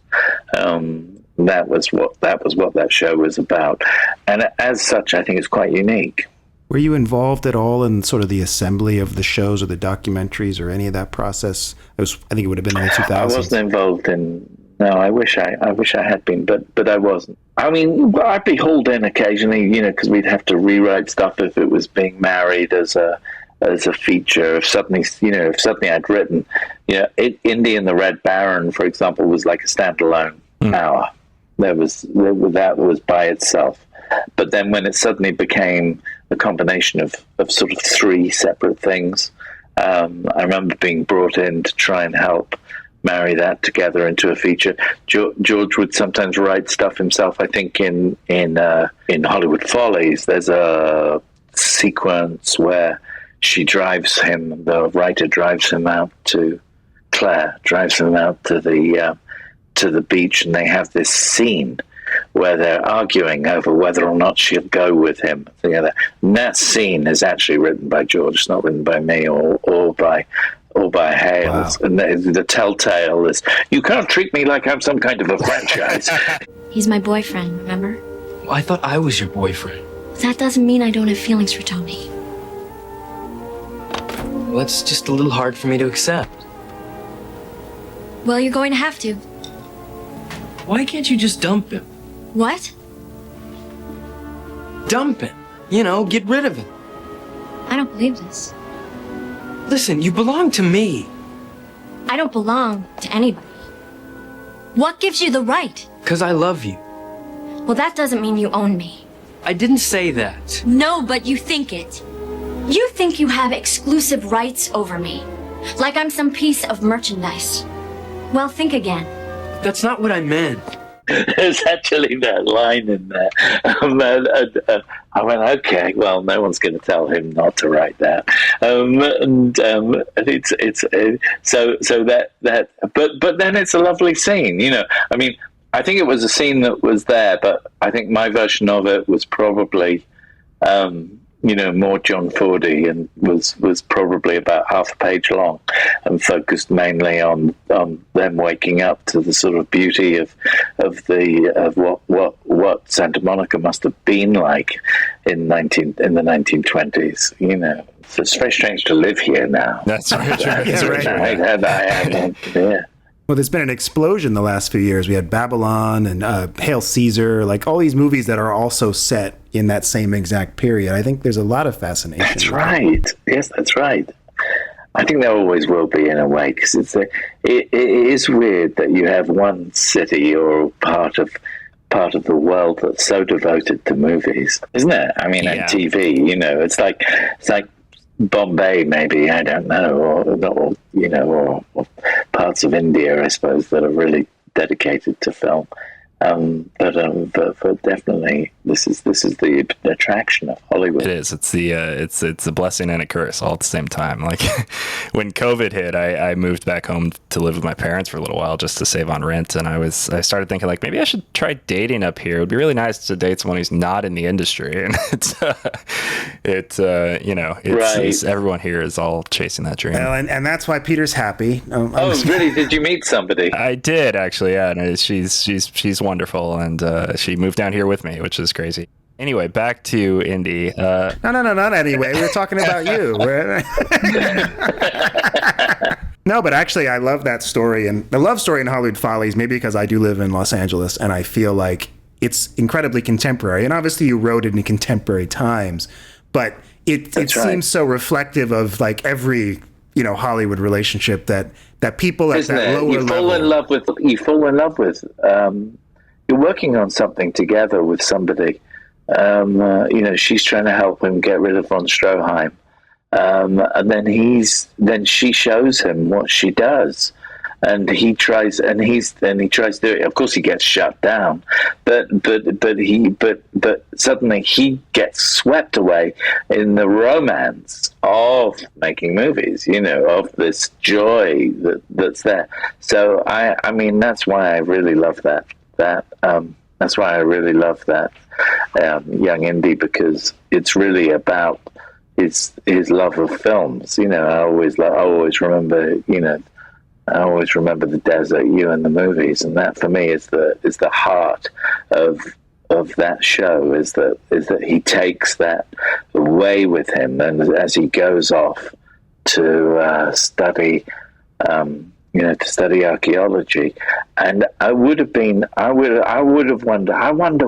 that was what that show was about, and as such, I think it's quite unique. Were you involved at all in sort of the assembly of the shows or the documentaries or any of that process? I think it would have been in the 2000s. I wasn't involved in. No, I wish I had been, but I wasn't. I mean, I'd be hauled in occasionally, you know, because we'd have to rewrite stuff if it was being married as a feature. If suddenly I'd written, you know, Indy and the Red Baron, for example, was like a standalone hour. That was by itself. But then when it suddenly became a combination of sort of 3 separate things, I remember being brought in to try and help marry that together into a feature. George would sometimes write stuff himself. I think in Hollywood Follies, there's a sequence where the writer drives him out to the beach, and they have this scene where they're arguing over whether or not she'll go with him. And that scene is actually written by George. It's not written by me or by Hales. Wow. And the telltale is, you can't treat me like I'm some kind of a franchise. He's my boyfriend, remember? Well, I thought I was your boyfriend. That doesn't mean I don't have feelings for Tony. Well, that's just a little hard for me to accept. Well, you're going to have to. Why can't you just dump him? What? Dump him. You know, get rid of him. I don't believe this. Listen, you belong to me. I don't belong to anybody. What gives you the right? 'Cause I love you. Well, that doesn't mean you own me. I didn't say that. No, but you think it. You think you have exclusive rights over me. Like I'm some piece of merchandise. Well, think again. That's not what I meant. There's actually that line in there. I went, okay, well, no one's going to tell him not to write that. But then it's a lovely scene, you know. I mean, I think it was a scene that was there, but I think my version of it was probably, more John Fordy, and was probably about half a page long, and focused mainly on them waking up to the sort of beauty of what Santa Monica must have been like in the 1920s. You know, so it's very strange to live here now. That's right. That's right. Yeah. Well, there's been an explosion the last few years. We had Babylon and Hail Caesar, like all these movies that are also set in that same exact period. I think there's a lot of fascination. That's right. Yes, that's right. I think there always will be, in a way, because it is weird that you have one city or part of the world that's so devoted to movies, isn't it? I mean, and TV. You know, it's like Bombay, maybe, I don't know, or parts of India, I suppose, that are really dedicated to film. But definitely, this is the attraction of Hollywood. It is. It's it's a blessing and a curse all at the same time. Like when COVID hit, I moved back home to live with my parents for a little while just to save on rent, and I started thinking like maybe I should try dating up here. It would be really nice to date someone who's not in the industry, and it's everyone here is all chasing that dream. Well, and that's why Peter's happy. Really? Did you meet somebody? I did actually. Yeah, and she's wonderful, and she moved down here with me, which is crazy. Anyway, back to Indy. No, not anyway. We were talking about you. No, but actually, I love that story, and the love story in Hollywood Follies. Maybe because I do live in Los Angeles, and I feel like it's incredibly contemporary. And obviously, you wrote it in contemporary times, but it seems so reflective of like every Hollywood relationship that people at that lower level. You fall in love with. You're working on something together with somebody. She's trying to help him get rid of von Stroheim, and then she shows him what she does, and he tries to do it. Of course, he gets shut down, but suddenly he gets swept away in the romance of making movies. Of this joy that's there. So I mean, that's why I really love that. That's why I really love that Young Indy, because it's really about his love of films. I always remember the desert, you and the movies, and that for me is the heart of that show. Is that he takes that away with him, and as he goes off to study. To study archaeology, and I wonder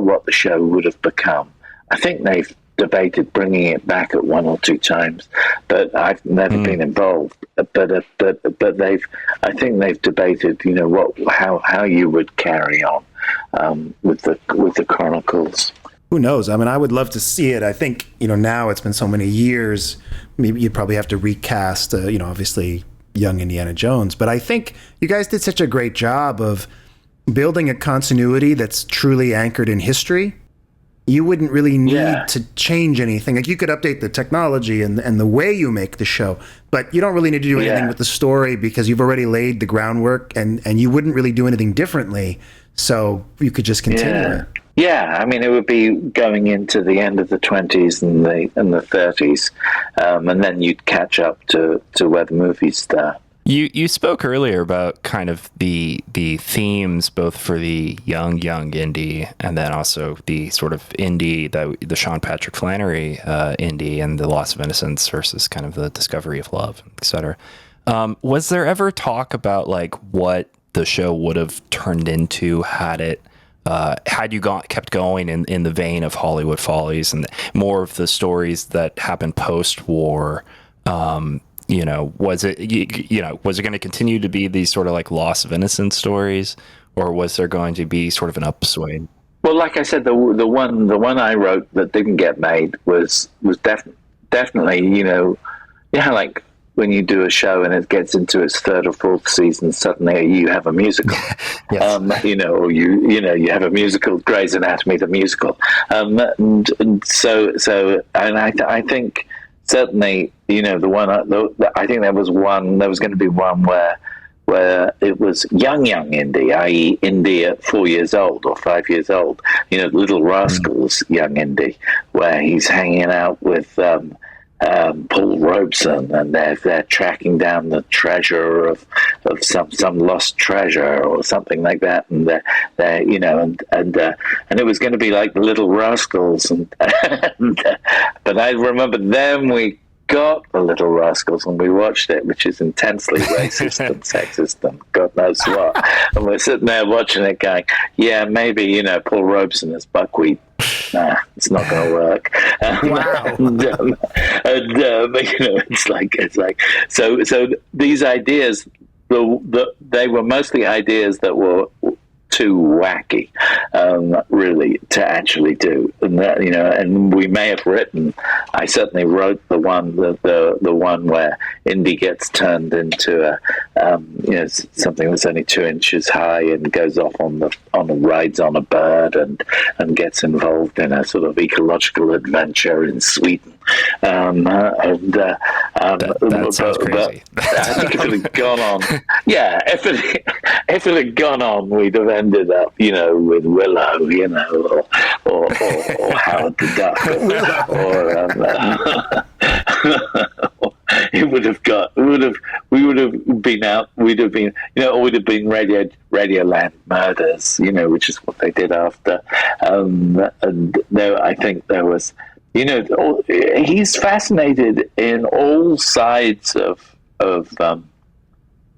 what the show would have become. I think they've debated bringing it back at one or two times, but I've never been involved. But I think they've debated, how you would carry on with the Chronicles. Who knows? I mean, I would love to see it. I think now it's been so many years. Maybe you'd probably have to recast. Obviously. Young Indiana Jones, but I think you guys did such a great job of building a continuity that's truly anchored in history. You wouldn't really need to change anything. Like you could update the technology and the way you make the show, but you don't really need to do anything with the story because you've already laid the groundwork, and you wouldn't really do anything differently. So you could just continue it. Yeah, I mean, it would be going into the end of the 20s and the 30s, and then you'd catch up to where the movies start. You spoke earlier about kind of the themes both for the young Indy and then also the sort of Indy, the Sean Patrick Flannery Indy, and the loss of innocence versus kind of the discovery of love, etc. Was there ever talk about like what the show would have turned into had you kept going in the vein of Hollywood Follies and more of the stories that happened post-war? Was it going to continue to be these sort of like loss of innocence stories, or was there going to be sort of an upswing? Well, like I said, the one I wrote that didn't get made was definitely like when you do a show and it gets into its third or fourth season, suddenly you have a musical. Yes. Or you have a musical, Grey's Anatomy, the musical. And so I think certainly, I think there was going to be one where it was young Indy, i.e. Indy at 4 years old or 5 years old, Little Rascals Young Indy, where he's hanging out with Paul Robeson, and they're tracking down the treasure of some lost treasure or something like that, and they're and it was going to be like the Little Rascals, but I remember then we got the Little Rascals and we watched it, which is intensely racist and sexist and God knows what, and we're sitting there watching it going, yeah, maybe Paul Robeson is buckwheat. Nah, it's not going to work. Wow. It's like so these ideas, they were mostly ideas that were too wacky, really, to actually do. And that, and we may have written. I certainly wrote the one where Indy gets turned into something that's only 2 inches high and goes off rides on a bird and gets involved in a sort of ecological adventure in Sweden. That sounds crazy. I think if it had gone on, if it had gone on, we'd have ended up, with Willow, or Howard the Duck, it would have been Radioland Murders, which is what they did after. And there, I think there was, he's fascinated in all sides of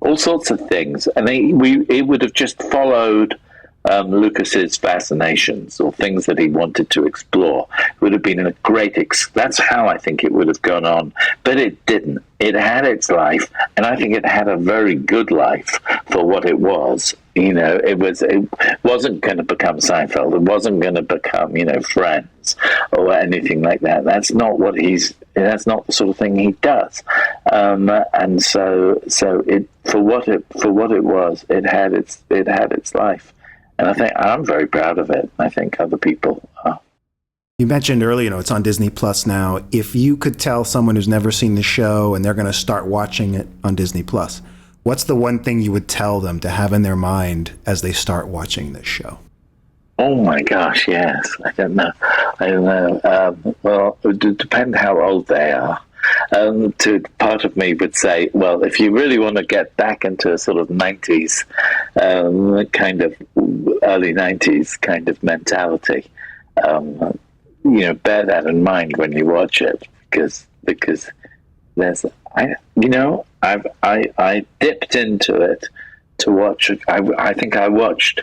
all sorts of things, and it would have just followed Lucas's fascinations or things that he wanted to explore. It would have been a great that's how I think it would have gone on, but it didn't. It had its life, and I think it had a very good life for what it was. It wasn't going to become Seinfeld. It wasn't going to become, Friends or anything like that. That's not the sort of thing he does. And so it, for what it was, it had its life. And I think I'm very proud of it. I think other people are. You mentioned earlier, it's on Disney Plus now. If you could tell someone who's never seen the show and they're going to start watching it on Disney Plus, what's the one thing you would tell them to have in their mind as they start watching this show? Oh my gosh, yes. I don't know. Well, it would depend how old they are. Part of me would say, well, if you really want to get back into a sort of 90s, kind of early 90s kind of mentality, bear that in mind when you watch it, because there's, I dipped into it to watch it. I think I watched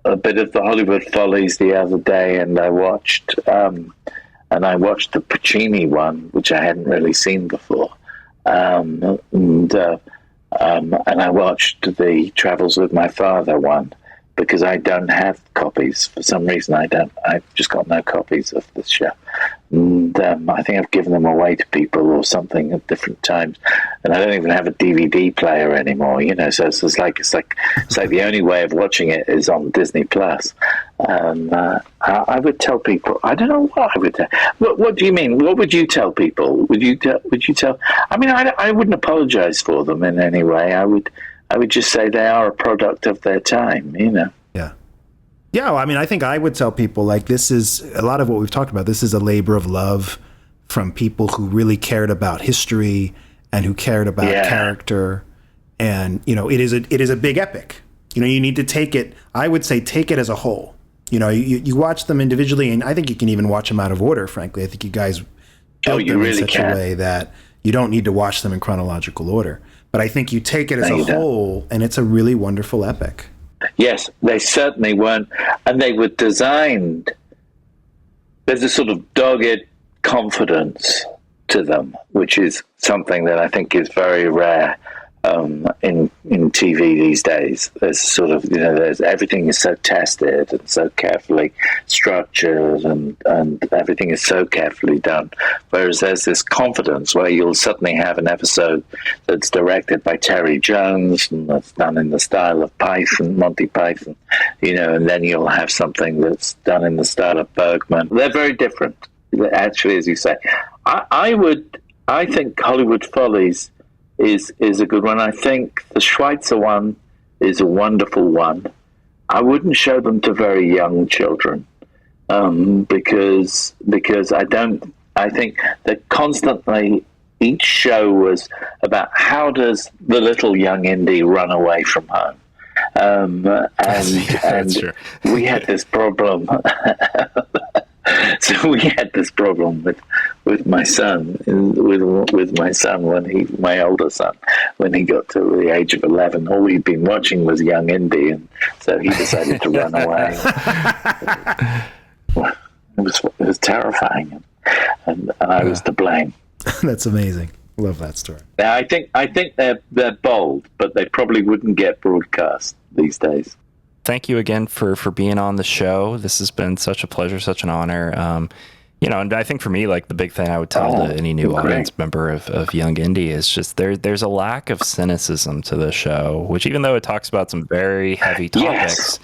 a bit of the Hollywood Follies the other day, and I watched the Puccini one, which I hadn't really seen before, and I watched the Travels with My Father one, because I don't have copies. For some reason, I've just got no copies of this show. And I think I've given them away to people or something at different times. And I don't even have a DVD player anymore, so it's like the only way of watching it is on Disney Plus. I would tell people, I don't know what I would tell. What do you mean? What would you tell people? Would you tell? I mean, I wouldn't apologize for them in any way. I would just say they are a product of their time, Yeah, well, I mean, I think I would tell people, this is a lot of what we've talked about. This is a labor of love from people who really cared about history and who cared about character. And, it is a big epic. You need to take it, I would say, take it as a whole. You watch them individually, and I think you can even watch them out of order, frankly. I think you guys built them in such a way that you don't need to watch them in chronological order. But I think you take it as a whole, and it's a really wonderful epic. Yes, they certainly weren't. And they were designed, there's a sort of dogged confidence to them, which is something that I think is very rare in TV these days. There's sort of, everything is so tested and so carefully structured, and everything is so carefully done. Whereas there's this confidence where you'll suddenly have an episode that's directed by Terry Jones and that's done in the style of Monty Python, and then you'll have something that's done in the style of Bergman. They're very different, actually, as you say. I think Hollywood Follies is a good one. I think the Schweitzer one is a wonderful one. I wouldn't show them to very young children because I think that constantly each show was about how does the little young Indy run away from home. And we had this problem. So we had this problem with my son, with my son my older son, when he got to the age of 11. All he'd been watching was Young Indy, and so he decided to run away. It was terrifying, and I was to blame. That's amazing. Love that story. Now I think they're bold, but they probably wouldn't get broadcast these days. thank you again for being on the show. This has been such a pleasure, such an honor. And I think for me, like the big thing I would tell to any new audience member of Young Indy is just there's a lack of cynicism to the show, which even though it talks about some very heavy topics,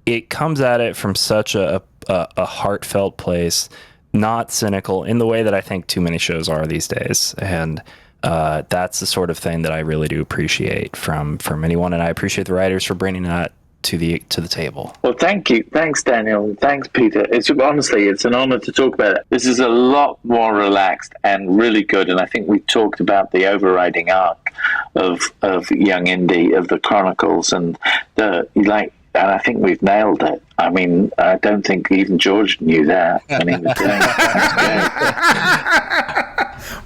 it comes at it from such a heartfelt place, not cynical in the way that I think too many shows are these days. And that's the sort of thing that I really do appreciate from anyone. And I appreciate the writers for bringing that to the table. Well, thank you. Thanks, Daniel. Thanks, Peter. It's an honor to talk about it. This is a lot more relaxed and really good. And I think we talked about the overriding arc of Young Indy, of the Chronicles, and and I think we've nailed it. I mean, I don't think even George knew that. I mean,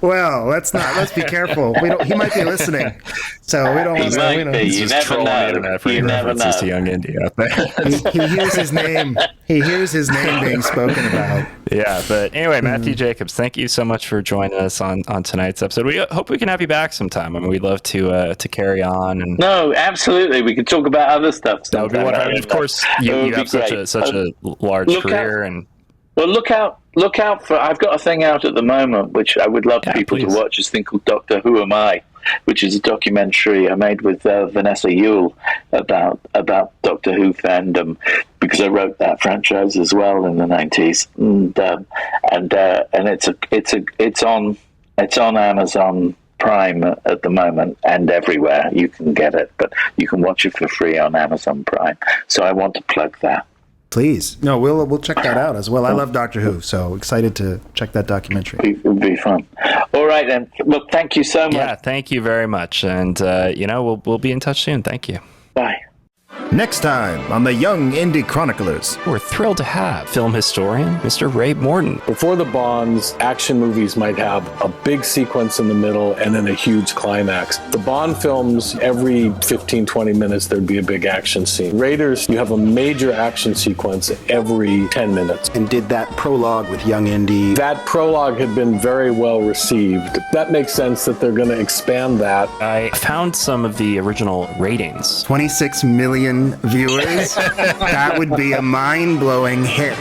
well, let's be careful. He might be listening, so we don't want to. You never know. For any references to Young Indy out there. He hears his name. He hears his name being spoken about. Yeah, but anyway, Matthew Jacobs, thank you so much for joining us on tonight's episode. We hope we can have you back sometime. I mean, we'd love to carry on. And no, absolutely, we could talk about other stuff. That would be wonderful. I mean, of course, you have such a large career, well, look out for. I've got a thing out at the moment which I would love people to watch. It's a thing called Doctor Who Am I, which is a documentary I made with Vanessa Yule about Doctor Who fandom, because I wrote that franchise as well in the 90s, and it's on Amazon Prime at the moment, and everywhere you can get it, but you can watch it for free on Amazon Prime. So I want to plug that. Please. No, we'll check that out as well. I love Doctor Who, so excited to check that documentary. It would be fun. All right, then. Look, thank you so much. Yeah, thank you very much. And, we'll be in touch soon. Thank you. Bye. Next time on the Young Indy Chroniclers, we're thrilled to have film historian Mr. Ray Morton. Before the Bonds, action movies might have a big sequence in the middle and then a huge climax. The Bond films, every 15, 20 minutes, there'd be a big action scene. Raiders, you have a major action sequence every 10 minutes. And did that prologue with Young Indy. That prologue had been very well received. That makes sense that they're going to expand that. I found some of the original ratings. 26 million viewers. That would be a mind-blowing hit.